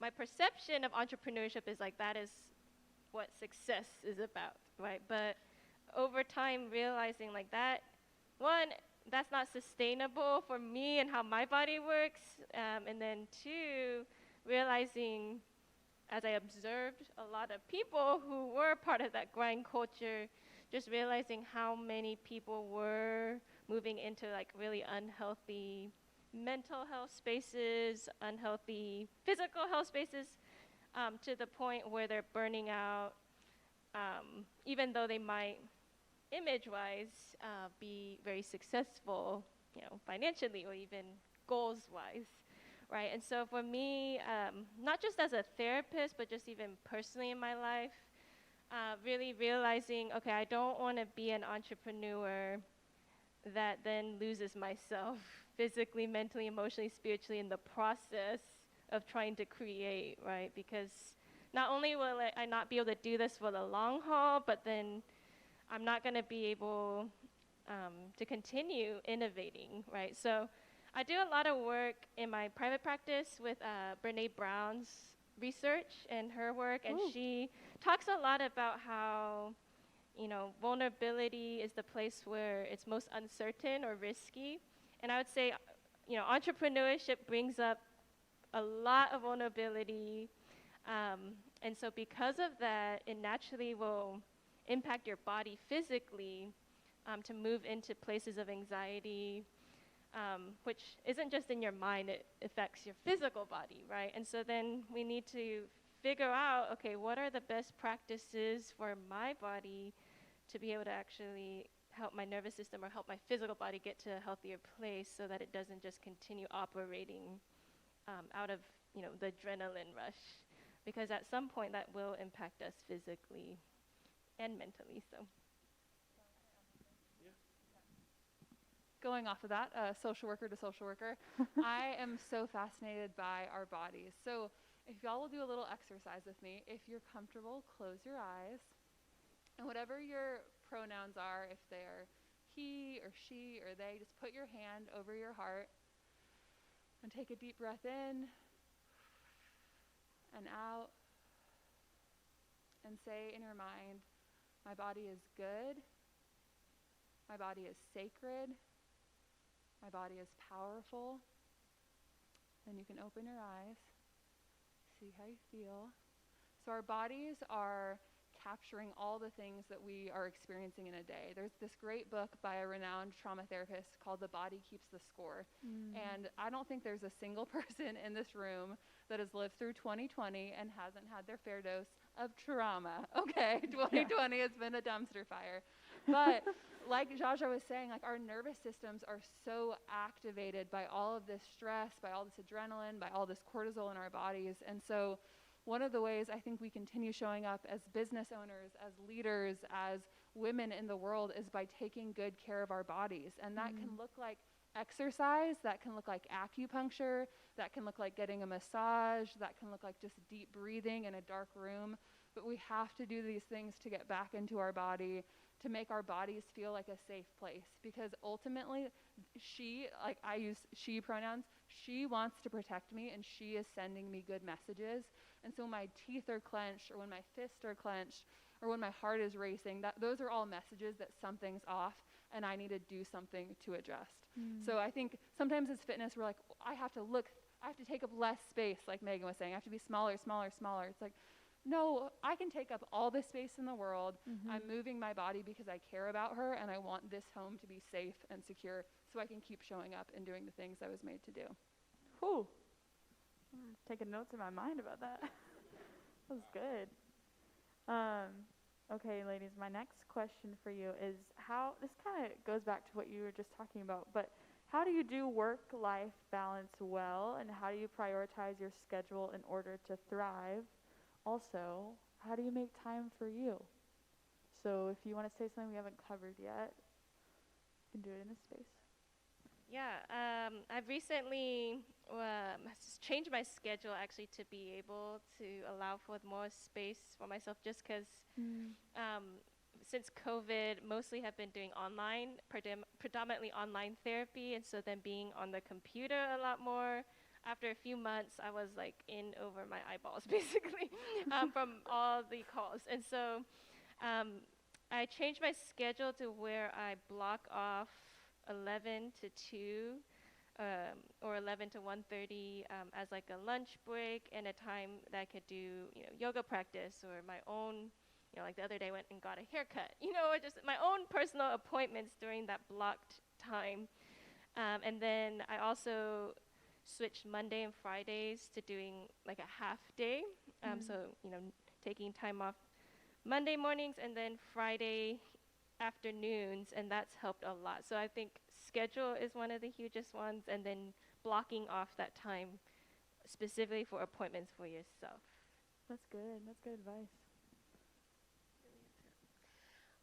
S7: my perception of entrepreneurship is like that is what success is about, right? But over time, realizing like that, one, that's not sustainable for me and how my body works, and then two, realizing as I observed a lot of people who were part of that grind culture, just realizing how many people were moving into like really unhealthy mental health spaces, unhealthy physical health spaces, to the point where they're burning out, even though they might, image-wise, be very successful, financially or even goals-wise, right? And so for me, not just as a therapist, but just even personally in my life, really realizing, okay, I don't want to be an entrepreneur that then loses myself physically, mentally, emotionally, spiritually in the process of trying to create, right? Because not only will I not be able to do this for the long haul, but then I'm not going to be able to continue innovating, right? So I do a lot of work in my private practice with Brene Brown's research and her work, and she talks a lot about how, vulnerability is the place where it's most uncertain or risky. And I would say, entrepreneurship brings up a lot of vulnerability. And so because of that, it naturally will impact your body physically, to move into places of anxiety, which isn't just in your mind, it affects your physical body, right? And so then we need to figure out, okay, what are the best practices for my body to be able to actually help my nervous system or help my physical body get to a healthier place so that it doesn't just continue operating out of, the adrenaline rush. Because at some point that will impact us physically and mentally, so.
S10: Going off of that, social worker to social worker, I am so fascinated by our bodies. So if y'all will do a little exercise with me, if you're comfortable, close your eyes. And whatever your pronouns are, if they're he or she or they, just put your hand over your heart and take a deep breath in and out, and say in your mind, my body is good, my body is sacred, my body is powerful. Then you can open your eyes, see how you feel. So our bodies are capturing all the things that we are experiencing in a day. There's this great book by a renowned trauma therapist called The Body Keeps the Score. And I don't think there's a single person in this room that has lived through 2020 and hasn't had their fair dose of trauma. Okay, 2020 has been a dumpster fire. But like Jaja was saying, like our nervous systems are so activated by all of this stress, by all this adrenaline, by all this cortisol in our bodies. And so one of the ways I think we continue showing up as business owners, as leaders, as women in the world is by taking good care of our bodies. And that can look like exercise, that can look like acupuncture, that can look like getting a massage, that can look like just deep breathing in a dark room. But we have to do these things to get back into our body, to make our bodies feel like a safe place. Because ultimately, she, like I use she pronouns, she wants to protect me and she is sending me good messages. And so when my teeth are clenched or when my fists are clenched or when my heart is racing, those are all messages that something's off and I need to do something to adjust. So I think sometimes as fitness, we're like, I have to take up less space, like Megan was saying. I have to be smaller, smaller, smaller. It's like, no, I can take up all the space in the world. I'm moving my body because I care about her and I want this home to be safe and secure so I can keep showing up and doing the things I was made to do.
S3: Whew. I'm taking notes in my mind about that. That was good. Okay, ladies, my next question for you is this kind of goes back to what you were just talking about, but how do you do work-life balance well, and how do you prioritize your schedule in order to thrive? Also, how do you make time for you? So if you want to say something we haven't covered yet, you can do it in this space.
S7: Yeah, I've recently changed my schedule actually to be able to allow for more space for myself just because since COVID, mostly have been doing online, predominantly online therapy, and so then being on the computer a lot more. After a few months, I was like in over my eyeballs, basically, from all the calls. And so I changed my schedule to where I block off 11 to 2 or 11 to 1:30 as like a lunch break and a time that I could do, yoga practice or my own, like the other day went and got a haircut, or just my own personal appointments during that blocked time. And then I also switched Monday and Fridays to doing like a half day. So, taking time off Monday mornings and then Friday afternoons, and that's helped a lot. So I think schedule is one of the hugest ones, and then blocking off that time specifically for appointments for yourself.
S3: That's good. That's good advice.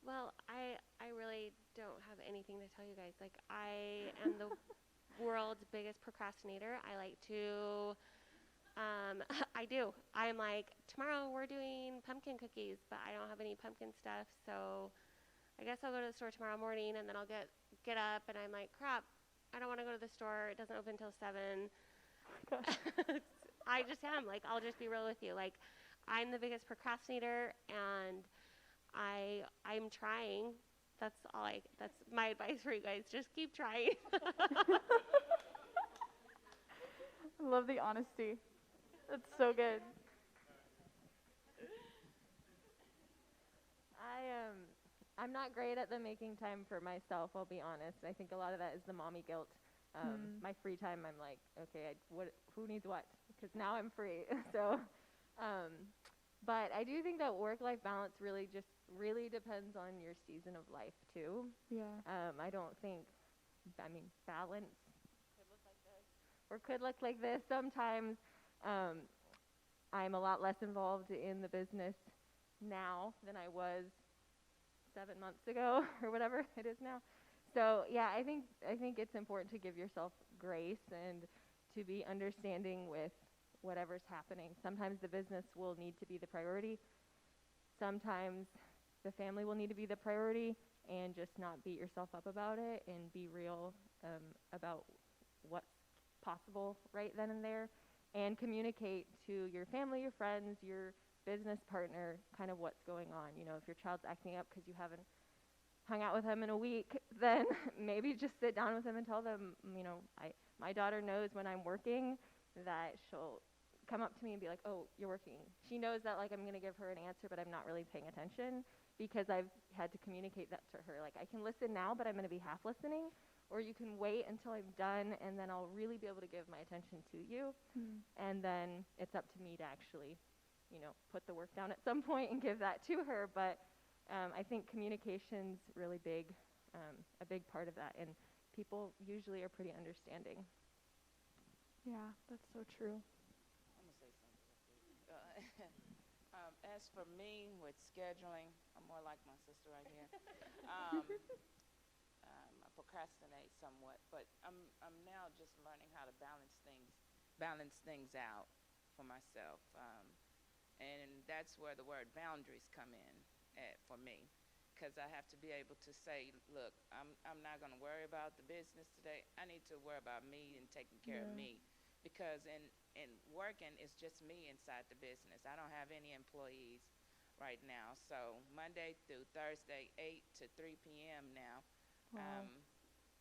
S6: Well, I really don't have anything to tell you guys. Like, I am the world's biggest procrastinator. I like to, I do. I'm like, tomorrow we're doing pumpkin cookies, but I don't have any pumpkin stuff, so I guess I'll go to the store tomorrow morning, and then I'll get up, and I'm like, crap, I don't want to go to the store. It doesn't open until 7. I just am. Like, I'll just be real with you. Like, I'm the biggest procrastinator, and I'm trying. That's my advice for you guys. Just keep trying.
S3: I love the honesty. That's so good.
S4: I'm not great at the making time for myself, I'll be honest. I think a lot of that is the mommy guilt. My free time, I'm like, okay, who needs what? Because now I'm free. So, but I do think that work-life balance really depends on your season of life too.
S3: Yeah.
S4: I don't think, balance could look like this or could look like this. Sometimes I'm a lot less involved in the business now than I was 7 months ago or whatever it is now. So yeah, I think it's important to give yourself grace and to be understanding with whatever's happening. Sometimes the business will need to be the priority. Sometimes the family will need to be the priority, and just not beat yourself up about it and be real about what's possible right then and there, and communicate to your family, your friends, your business partner kind of what's going on. If your child's acting up because you haven't hung out with them in a week, then maybe just sit down with them and tell them, my daughter knows when I'm working that she'll come up to me and be like, oh, you're working. She knows that like I'm going to give her an answer, but I'm not really paying attention because I've had to communicate that to her. Like, I can listen now, but I'm going to be half listening, or you can wait until I'm done and then I'll really be able to give my attention to you. And then it's up to me to actually, put the work down at some point and give that to her. But I think communication's really big, a big part of that, and people usually are pretty understanding.
S3: Yeah, that's so true.
S5: I'm gonna say something. As for me with scheduling, I'm more like my sister right here. I procrastinate somewhat, but I'm now just learning how to balance things out for myself, and that's where the word boundaries come in for me, because I have to be able to say, look, I'm not going to worry about the business today. I need to worry about me and taking care of me, because in working, it's just me inside the business. I don't have any employees right now. So Monday through Thursday, 8 to 3 p.m. now,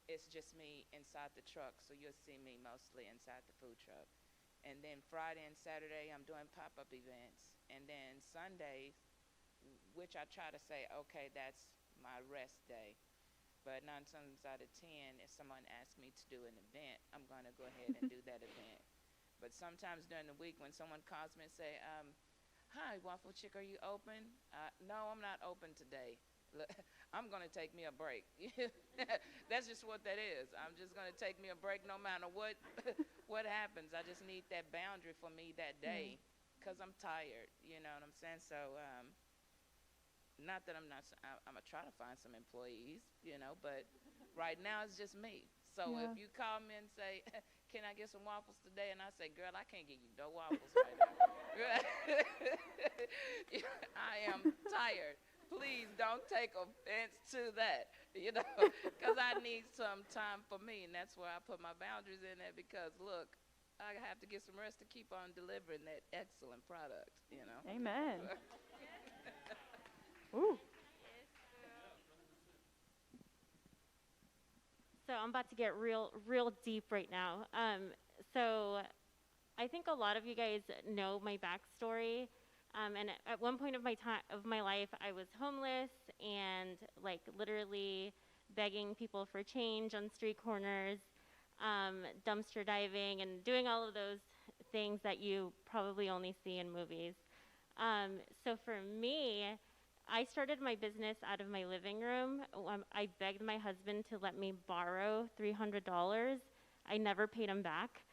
S5: it's just me inside the truck. So you'll see me mostly inside the food truck. And then Friday and Saturday, I'm doing pop-up events. And then Sundays, which I try to say, okay, that's my rest day. But 9 times out of 10, if someone asks me to do an event, I'm going to go ahead and do that event. But sometimes during the week when someone calls me and say, hi, Waffle Chick, are you open? No, I'm not open today. I'm going to take me a break. That's just what that is. I'm just going to take me a break no matter what happens. I just need that boundary for me that day because I'm tired. You know what I'm saying? So not that I'm going to try to find some employees, you know, but right now it's just me. So if you call me and say, can I get some waffles today? And I say, girl, I can't get you no waffles right now. I am tired. Please don't take offense to that, you know, because I need some time for me, and that's where I put my boundaries in there because, look, I have to get some rest to keep on delivering that excellent product, you know.
S3: Amen. Ooh.
S9: So I'm about to get real deep right now. So I think a lot of you guys know my backstory. And at one point of my life, I was homeless and like literally begging people for change on street corners, dumpster diving, and doing all of those things that you probably only see in movies. So for me, I started my business out of my living room. I begged my husband to let me borrow $300. I never paid him back.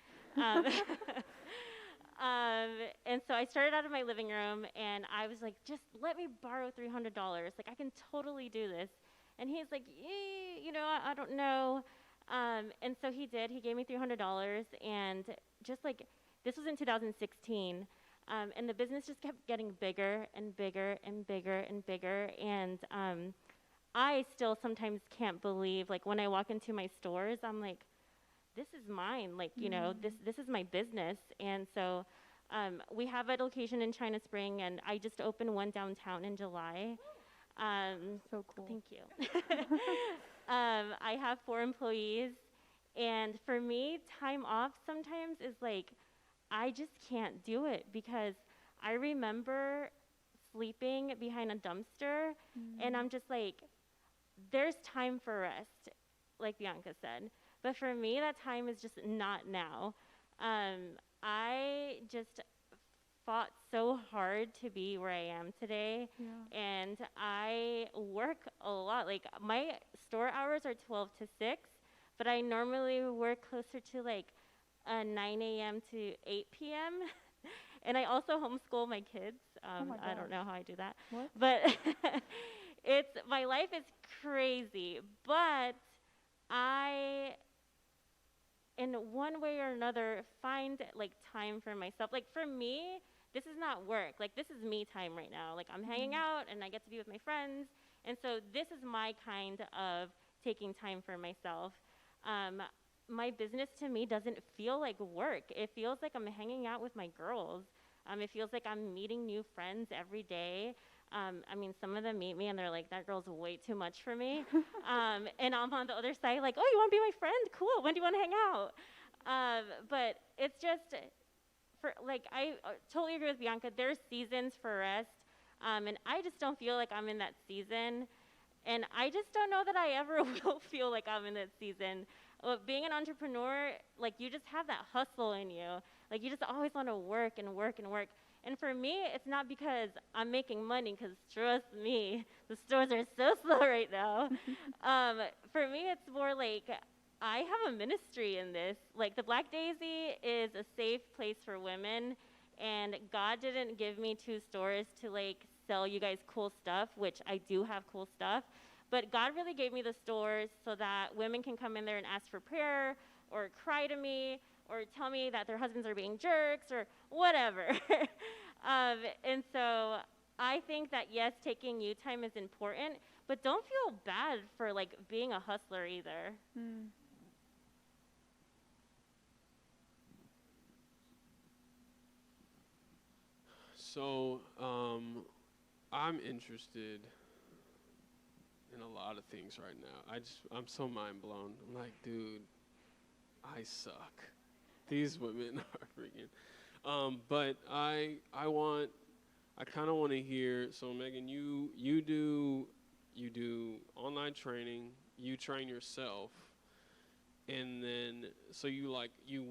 S9: And so I started out of my living room, and I was like, just let me borrow $300. Like, I can totally do this. And he's like, you know, I don't know. And so he did. He gave me $300, and just like, this was in 2016. And the business just kept getting bigger and bigger and bigger and bigger. And I still sometimes can't believe, like, when I walk into my stores, I'm like, this is mine. Like, you know, this is my business. And so we have a location in China Spring, and I just opened one downtown in July.
S3: So cool.
S9: Thank you. I have 4 employees. And for me, time off sometimes is like, I just can't do it because I remember sleeping behind a dumpster, and I'm just like, there's time for rest, like Bianca said. But for me, that time is just not now. I just fought so hard to be where I am today, and I work a lot. Like, my store hours are 12 to 6, but I normally work closer to like 9 a.m. to 8 p.m. And I also homeschool my kids. I don't know how I do that.
S3: What?
S9: But my life is crazy. But I, in one way or another, find like time for myself. Like, for me, this is not work. Like, this is me time right now. Like, I'm hanging out and I get to be with my friends. And so this is my kind of taking time for myself. My business to me doesn't feel like work. It feels like I'm hanging out with my girls. It feels like I'm meeting new friends every day. I mean, some of them meet me and they're like, that girl's way too much for me. And I'm on the other side like, oh, you want to be my friend? Cool. When do you want to hang out? But it's just, I totally agree with Bianca. There's seasons for rest. And I just don't feel like I'm in that season. And I just don't know that I ever will feel like I'm in that season. Being an entrepreneur, like, you just have that hustle in you. Like, you just always want to work and work and work. And for me, it's not because I'm making money, because trust me, the stores are so slow right now. For me, it's more like I have a ministry in this. Like, the Black Daisy is a safe place for women, and God didn't give me 2 stores to, like, sell you guys cool stuff, which I do have cool stuff. But God really gave me the stores so that women can come in there and ask for prayer or cry to me or tell me that their husbands are being jerks or whatever. And so I think that, yes, taking you time is important, but don't feel bad for, like, being a hustler either.
S1: So, I'm interested in a lot of things right now. I'm so mind blown. I'm like, dude, I suck. These women are freaking. But I kind of want to hear. So, Megan, you do online training. You train yourself, and then so you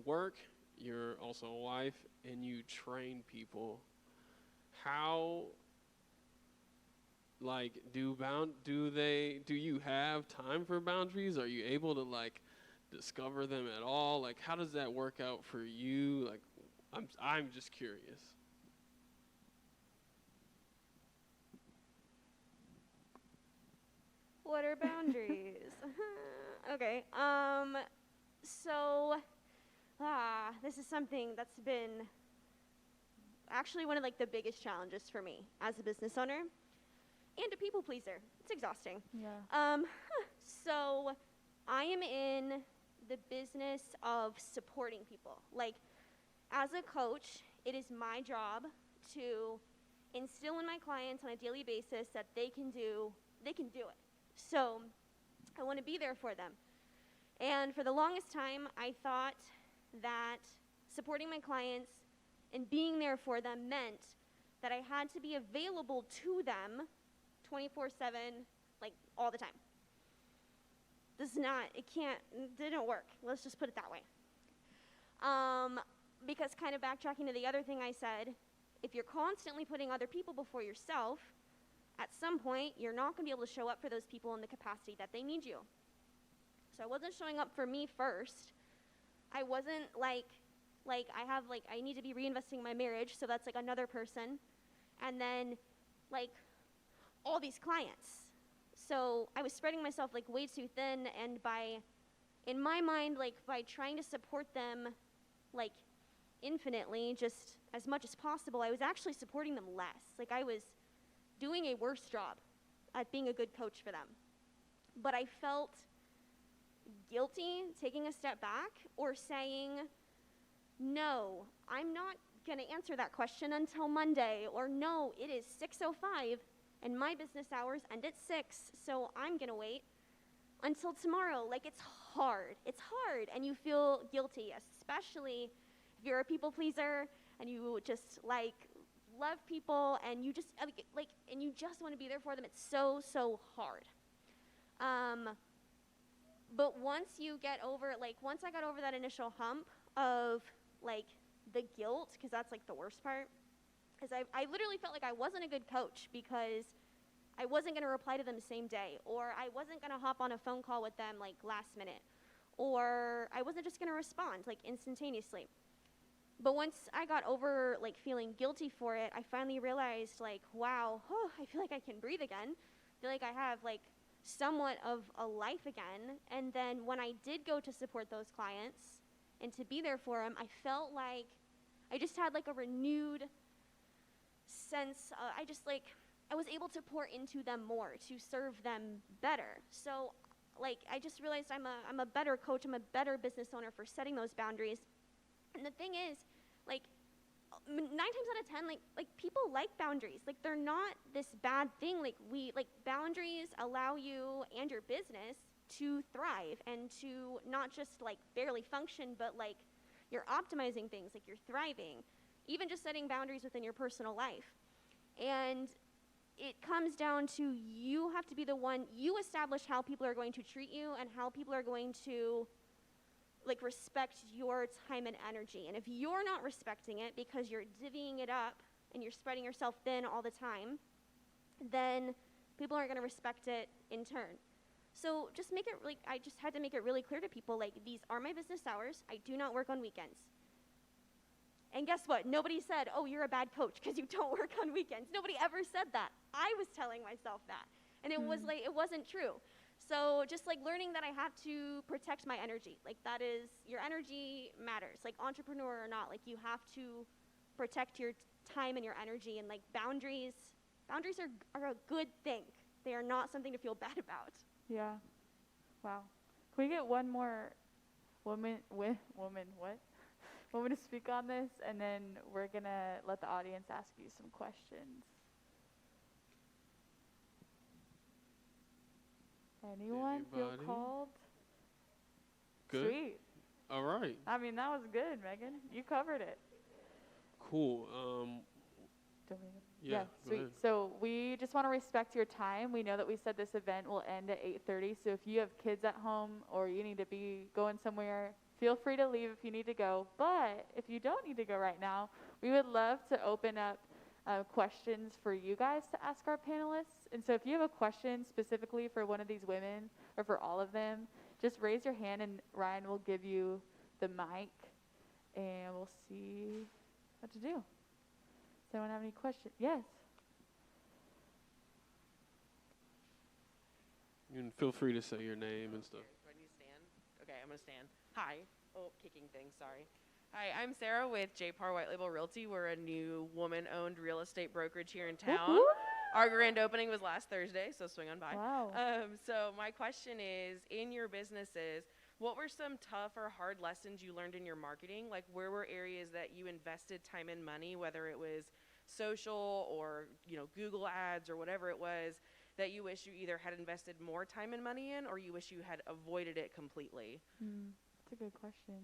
S1: work. You're also a wife, and you train people. How, like, do you have time for boundaries? Are you able to, like, discover them at all? Like, how does that work out for you? Like, I'm just curious.
S8: What are boundaries? Okay. So, this is something that's been actually one of, like, the biggest challenges for me as a business owner and a people pleaser. It's exhausting.
S3: Yeah.
S8: So I am in the business of supporting people. Like, as a coach, it is my job to instill in my clients on a daily basis that they can do it. So I want to be there for them. And for the longest time, I thought that supporting my clients and being there for them meant that I had to be available to them 24/7, like, all the time. It didn't work. Let's just put it that way. Because, kind of backtracking to the other thing I said, if you're constantly putting other people before yourself, at some point, you're not going to be able to show up for those people in the capacity that they need you. So I wasn't showing up for me first. I wasn't I need to be reinvesting in my marriage, so that's, like, another person. And then, like, all these clients. So I was spreading myself, like, way too thin, and in my mind, like, by trying to support them, like, infinitely, just as much as possible, I was actually supporting them less. Like, I was doing a worse job at being a good coach for them. But I felt guilty taking a step back or saying, no, I'm not going to answer that question until Monday, or no, it is 6:05 and my business hours end at 6, so I'm going to wait until tomorrow. Like, it's hard, and you feel guilty, especially if you're a people pleaser and you just, like, love people and you just want to be there for them. It's so hard. But once I got over that initial hump of, like, the guilt, because that's, like, the worst part, is I literally felt like I wasn't a good coach because I wasn't going to reply to them the same day, or I wasn't going to hop on a phone call with them, like, last minute, or I wasn't just going to respond, like, instantaneously. But once I got over, like, feeling guilty for it, I finally realized, like, wow, I feel like I can breathe again. I feel like I have, like, somewhat of a life again. And then when I did go to support those clients and to be there for them, I felt like I just had, like, a renewed sense. I was able to pour into them more, to serve them better. So, like, I just realized I'm a better coach. I'm a better business owner for setting those boundaries. And the thing is, like, 9 times out of 10, like people like boundaries. Like, they're not this bad thing. Like, boundaries allow you and your business to thrive and to not just, like, barely function, but, like, you're optimizing things, like, you're thriving. Even just setting boundaries within your personal life. And it comes down to you have to be the one, you establish how people are going to treat you and how people are going to, like, respect your time and energy. And if you're not respecting it because you're divvying it up and you're spreading yourself thin all the time, then people aren't going to respect it in turn. So just make it I just had to make it really clear to people, like, these are my business hours. I do not work on weekends. And guess what? Nobody said, oh, you're a bad coach because you don't work on weekends. Nobody ever said that. I was telling myself that. And it was like, it wasn't true. So just like learning that I have to protect my energy. Like, that is, your energy matters. Like, entrepreneur or not, like, you have to protect your time and your energy. And like, boundaries are a good thing. They are not something to feel bad about.
S3: Yeah. Wow. Can we get one more woman to speak on this, and then we're gonna let the audience ask you some questions. Anyone feel
S1: Anybody?
S3: called?
S1: Good.
S3: Sweet.
S1: All right.
S3: I mean, that was good, Megan. You covered it.
S1: Cool.
S3: Yeah,
S1: go
S3: sweet.
S1: ahead.
S3: So we just want to respect your time. We know that we said this event will end at 8:30. So if you have kids at home or you need to be going somewhere, feel free to leave if you need to go. But if you don't need to go right now, we would love to open up questions for you guys to ask our panelists. And so if you have a question specifically for one of these women or for all of them, just raise your hand and Ryan will give you the mic and we'll see what to do. Does anyone have any questions? Yes.
S1: You can feel free to say your name and stuff.
S11: Do I need to stand? Okay, I'm going to stand. Hi. Oh, kicking things, sorry. Hi, I'm Sarah with JPAR White Label Realty. We're a new woman-owned real estate brokerage here in town.
S3: Woo-hoo.
S11: Our grand opening was last Thursday, so swing on by.
S3: Wow.
S11: So my question is, in your businesses, what were some tough or hard lessons you learned in your marketing? Like, where were areas that you invested time and money, whether it was social or, Google ads or whatever it was, that you wish you either had invested more time and money in or you wish you had avoided it completely?
S3: That's a good question.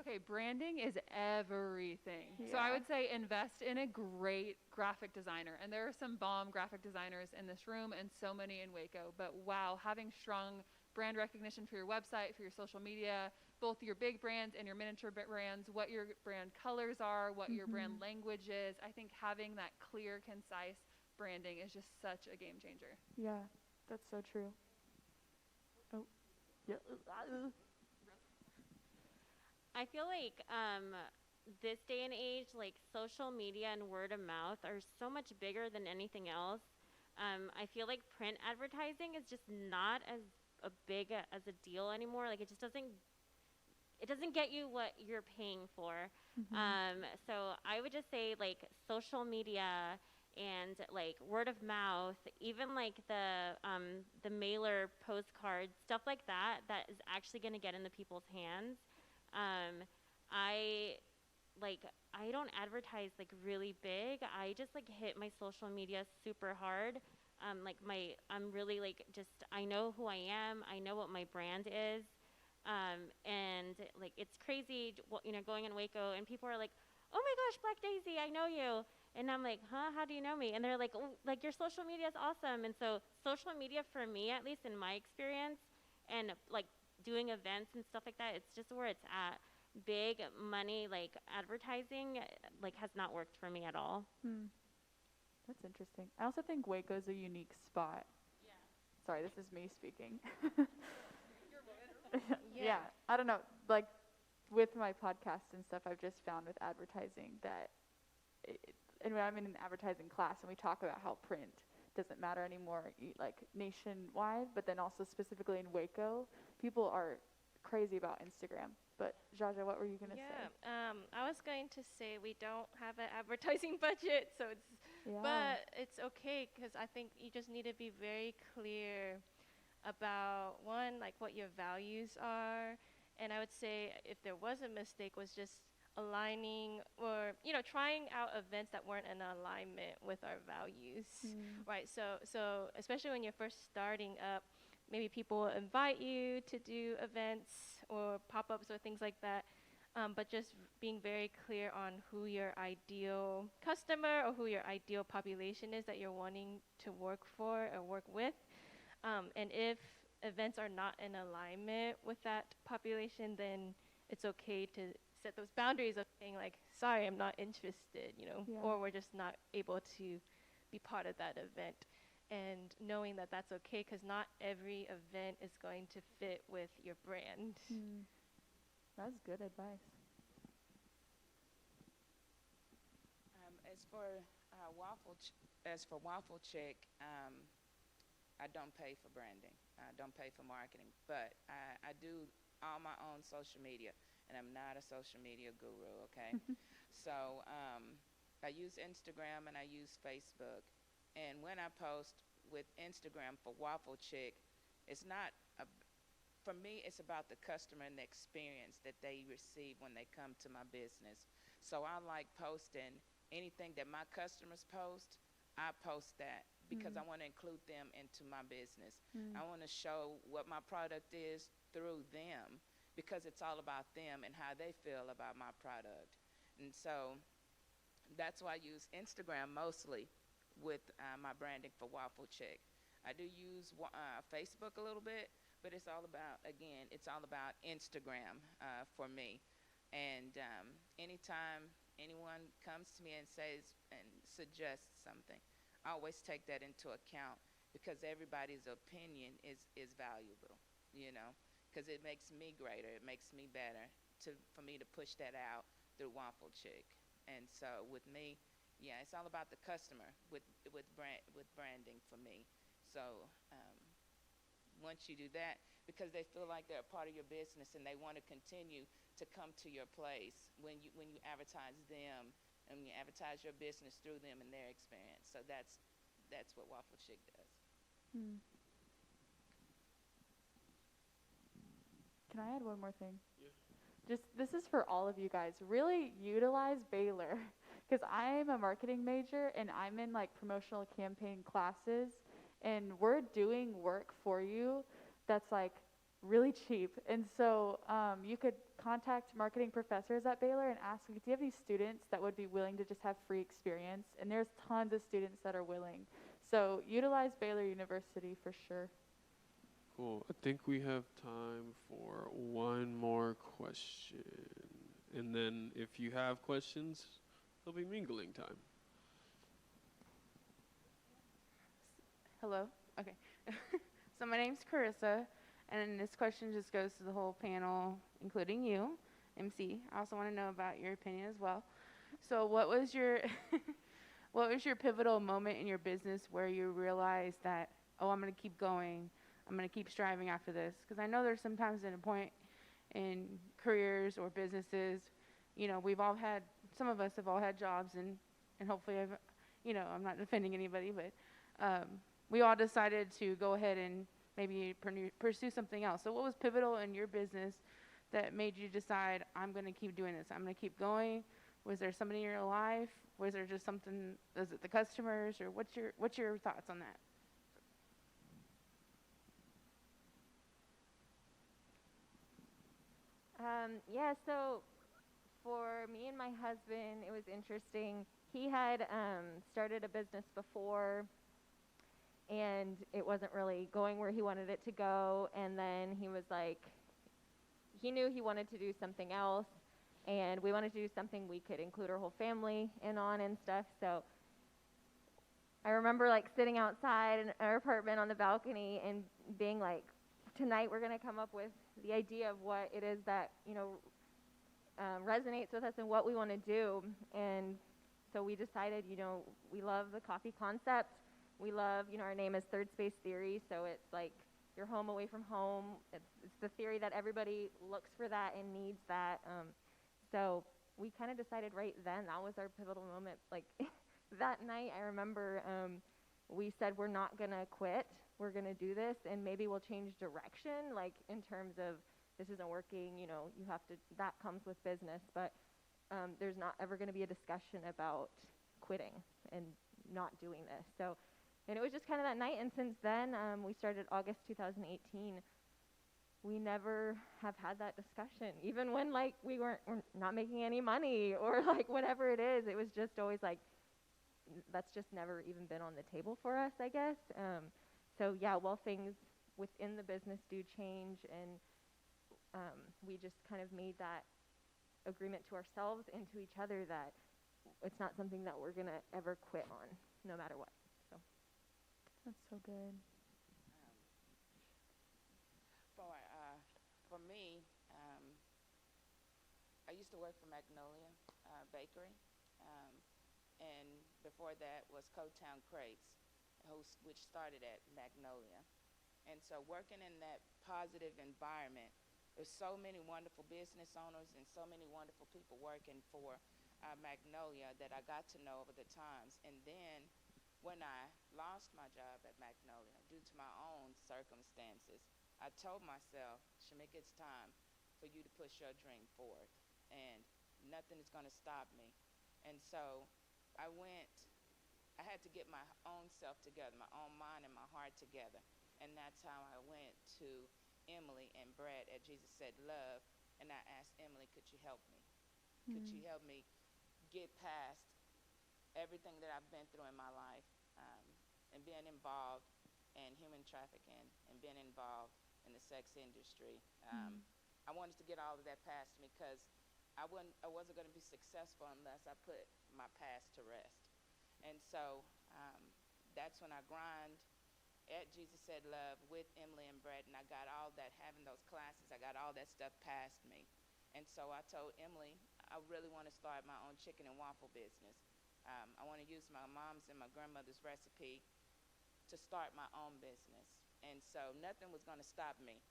S10: Okay, branding is everything. So
S3: Yeah.
S10: I would say invest in a great graphic designer. And there are some bomb graphic designers in this room and so many in Waco. But wow, having strong brand recognition for your website, for your social media, both your big brands and your miniature brands, what your brand colors are, what your brand language is. I think having that clear, concise branding is just such a game changer.
S3: Yeah, that's so true. Oh, yeah.
S9: I feel like this day and age, like social media and word of mouth are so much bigger than anything else. I feel like print advertising is just not as big as a deal anymore. Like, it doesn't get you what you're paying for. So I would just say, like, social media and like word of mouth, even like the mailer postcards, stuff like that is actually going to get into people's hands. I don't advertise like really big. I just like hit my social media super hard. I'm really like, just, I know who I am. I know what my brand is. And like, it's crazy, going in Waco and people are like, oh my gosh, Black Daisy, I know you. And I'm like, huh, how do you know me? And they're like, oh, like, your social media is awesome. And so social media, for me, at least in my experience, and like doing events and stuff like that, it's just where it's at. Big money, like advertising, like has not worked for me at all.
S3: That's interesting. I also think Waco's a unique spot.
S9: Yeah.
S3: Sorry, this is me speaking. Yeah, I don't know. Like, with my podcast and stuff, I've just found with advertising that, and when I'm in an advertising class and we talk about how print doesn't matter anymore, like nationwide, but then also specifically in Waco, people are crazy about Instagram. But Jaja, what were you gonna say?
S7: I was going to say we don't have an advertising budget, so but it's okay because I think you just need to be very clear about, one, like what your values are, and I would say if there was a mistake, was just aligning or trying out events that weren't in alignment with our values, right? So especially when you're first starting up, maybe people will invite you to do events or pop-ups or things like that, but just being very clear on who your ideal customer or who your ideal population is that you're wanting to work for or work with. And if events are not in alignment with that population, then it's okay to set those boundaries of saying like, sorry, I'm not interested, you know, or we're just not able to be part of that event. And knowing that that's okay, because not every event is going to fit with your brand.
S3: That's good advice.
S5: As for Waffle Chick, I don't pay for branding. I don't pay for marketing, but I do all my own social media, and I'm not a social media guru, okay? So I use Instagram and I use Facebook, and when I post with Instagram for Waffle Chick, it's not for me, it's about the customer and the experience that they receive when they come to my business. So I like posting anything that my customers post. I post that because I want to include them into my business. I want to show what my product is through them, because it's all about them and how they feel about my product. And so that's why I use Instagram mostly with my branding for Waffle Chick. I do use Facebook a little bit, but it's all about, again, it's all about Instagram for me. And anytime anyone comes to me and says and suggests something, I always take that into account, because everybody's opinion is valuable, you know, because it makes me greater, it makes me better for me to push that out through Waffle Chick. And so with me, yeah, it's all about the customer with branding for me. So once you do that, because they feel like they're a part of your business and they want to continue to come to your place when you advertise them and when you advertise your business through them and their experience. So that's what Waffle Chick does.
S3: Can I add one more thing?
S1: Yeah.
S3: This is for all of you guys. Really utilize Baylor, because I'm a marketing major and I'm in like promotional campaign classes, and we're doing work for you that's like really cheap. And so you could contact marketing professors at Baylor and ask, do you have any students that would be willing to just have free experience? And there's tons of students that are willing. So utilize Baylor University for sure.
S1: Cool. I think we have time for one more question. And then if you have questions, there'll be mingling time.
S12: Hello? Okay. So my name's Carissa, and this question just goes to the whole panel, including you, MC. I also want to know about your opinion as well. So what was your what was your pivotal moment in your business where you realized that, oh, I'm going to keep going, I'm going to keep striving after this? Because I know there's sometimes at a point in careers or businesses, you know, some of us have all had jobs, and hopefully I'm not defending anybody, but we all decided to go ahead and maybe pursue something else. So what was pivotal in your business that made you decide, I'm going to keep doing this, I'm going to keep going? Was there somebody in your life? Was there just something, was it the customers, or what's your thoughts on that?
S4: Yeah, so for me and my husband, it was interesting. He had started a business before, and it wasn't really going where he wanted it to go. And then he was like, he knew he wanted to do something else, and we wanted to do something we could include our whole family in on and stuff. So I remember like sitting outside in our apartment on the balcony and being like, tonight we're going to come up with the idea of what it is that, resonates with us and what we want to do. And so we decided, we love the coffee concept. We love, our name is Third Space Theory, so it's like your home away from home. It's the theory that everybody looks for that and needs that. So we kind of decided right then, that was our pivotal moment. Like that night, I remember we said, we're not going to quit. We're going to do this, and maybe we'll change direction, like in terms of this isn't working, you have to, that comes with business, but there's not ever going to be a discussion about quitting and not doing this. So, and it was just kind of that night, and since then, we started August 2018. We never have had that discussion, even when like we're not making any money or like whatever it is. It was just always like, that's just never even been on the table for us, I guess. So yeah, while things within the business do change, and we just kind of made that agreement to ourselves and to each other that it's not something that we're gonna ever quit on, no matter what. So
S3: That's so good.
S5: For me, I used to work for Magnolia Bakery, and before that was Cotown Crates, which started at Magnolia. And so working in that positive environment, there's so many wonderful business owners and so many wonderful people working for Magnolia that I got to know over the times. And then when I lost my job at Magnolia due to my own circumstances, I told myself, Shamica, it's time for you to push your dream forward, and nothing is going to stop me. And so I had to get my own self together, my own mind and my heart together. And that's how I went to Emily and Brad at Jesus Said Love, and I asked Emily, could you help me? Could you help me get past everything that I've been through in my life, and being involved in human trafficking and being involved in the sex industry? I wanted to get all of that past me because I wasn't going to be successful unless I put my past to rest. And so that's when I grind at Jesus Said Love with Emily and Brett, and I got all that, having those classes, I got all that stuff past me. And so I told Emily, I really want to start my own chicken and waffle business. I want to use my mom's and my grandmother's recipe to start my own business. And so nothing was going to stop me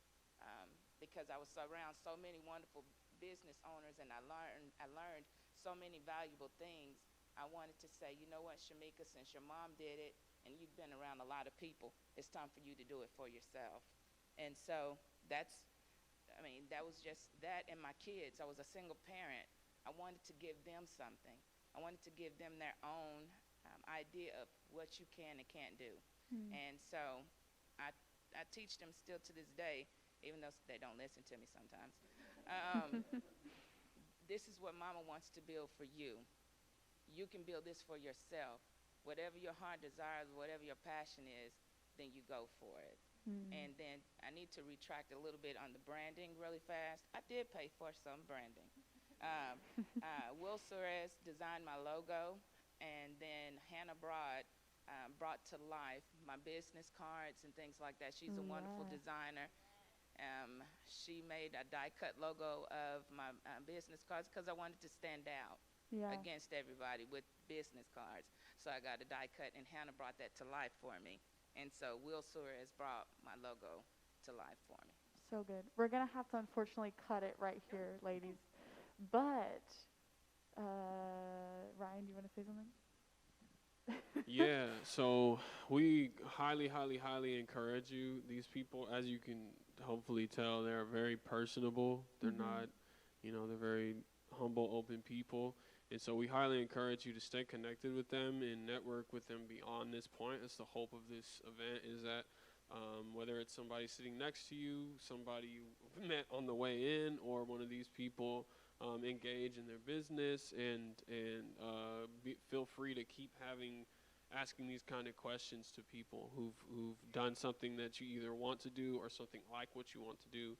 S5: because I was around so many wonderful business owners, and I learned so many valuable things. I wanted to say, you know what, Shamica, since your mom did it and you've been around a lot of people, it's time for you to do it for yourself. And so that was just that, and my kids. I was a single parent. I wanted to give them something. I wanted to give them their own idea of what you can and can't do. And so I teach them still to this day, even though they don't listen to me sometimes. This is what Mama wants to build for you. You can build this for yourself. Whatever your heart desires, whatever your passion is, then you go for it. And then I need to retract a little bit on the branding really fast. I did pay for some branding. Will Suarez designed my logo, and then Hannah Broad brought to life my business cards and things like that. She's a wonderful designer. She made a die-cut logo of my business cards because I wanted to stand out against everybody with business cards. So I got a die-cut, and Hannah brought that to life for me. And so Will Suarez brought my logo to life for me.
S3: So good. We're going to have to unfortunately cut it right here, ladies. But, Ryan, do you want to say something?
S1: Yeah, so we highly, highly, highly encourage you. These people, as you can hopefully tell, they're very personable. They're not, they're very humble, open people. And so we highly encourage you to stay connected with them and network with them beyond this point. That's the hope of this event, is that whether it's somebody sitting next to you, somebody you met on the way in, or one of these people engage in their business, and feel free to keep asking these kind of questions to people who've done something that you either want to do or something like what you want to do.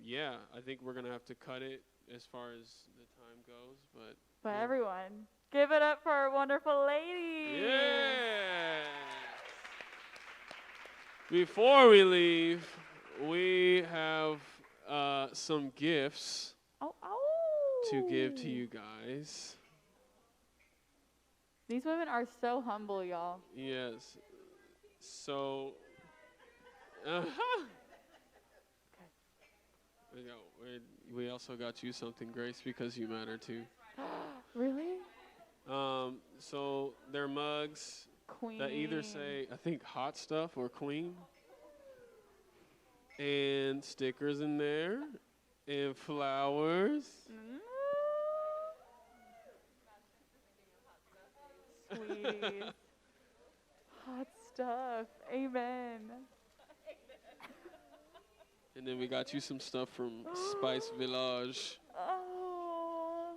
S1: Yeah, I think we're gonna have to cut it as far as the time goes, but yeah.
S3: Everyone, give it up for our wonderful ladies.
S1: Yeah. Before we leave, we have some gifts to give to you guys.
S3: These women are so humble, y'all.
S1: Yes. So, we also got you something, Grace, because you matter too.
S3: Really?
S1: So they're mugs
S3: Queen.
S1: that either say, I think, hot stuff or queen. And stickers in there. And flowers.
S3: Sweet. Hot stuff. Amen.
S1: And then we got you some stuff from Spice Village.
S3: Oh.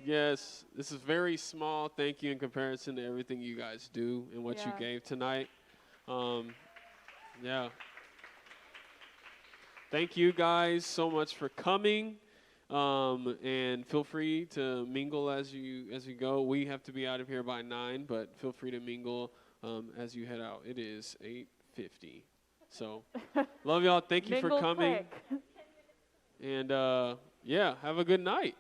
S1: Yes, this is very small. Thank you in comparison to everything you guys do and what you
S3: Yeah.
S1: gave tonight. Yeah. Thank you guys so much for coming. And feel free to mingle as you go. We have to be out of here by 9, but feel free to mingle as you head out. It is 8:50. So love y'all. Thank you for
S3: Mingle
S1: coming.
S3: quick.
S1: And yeah, have a good night.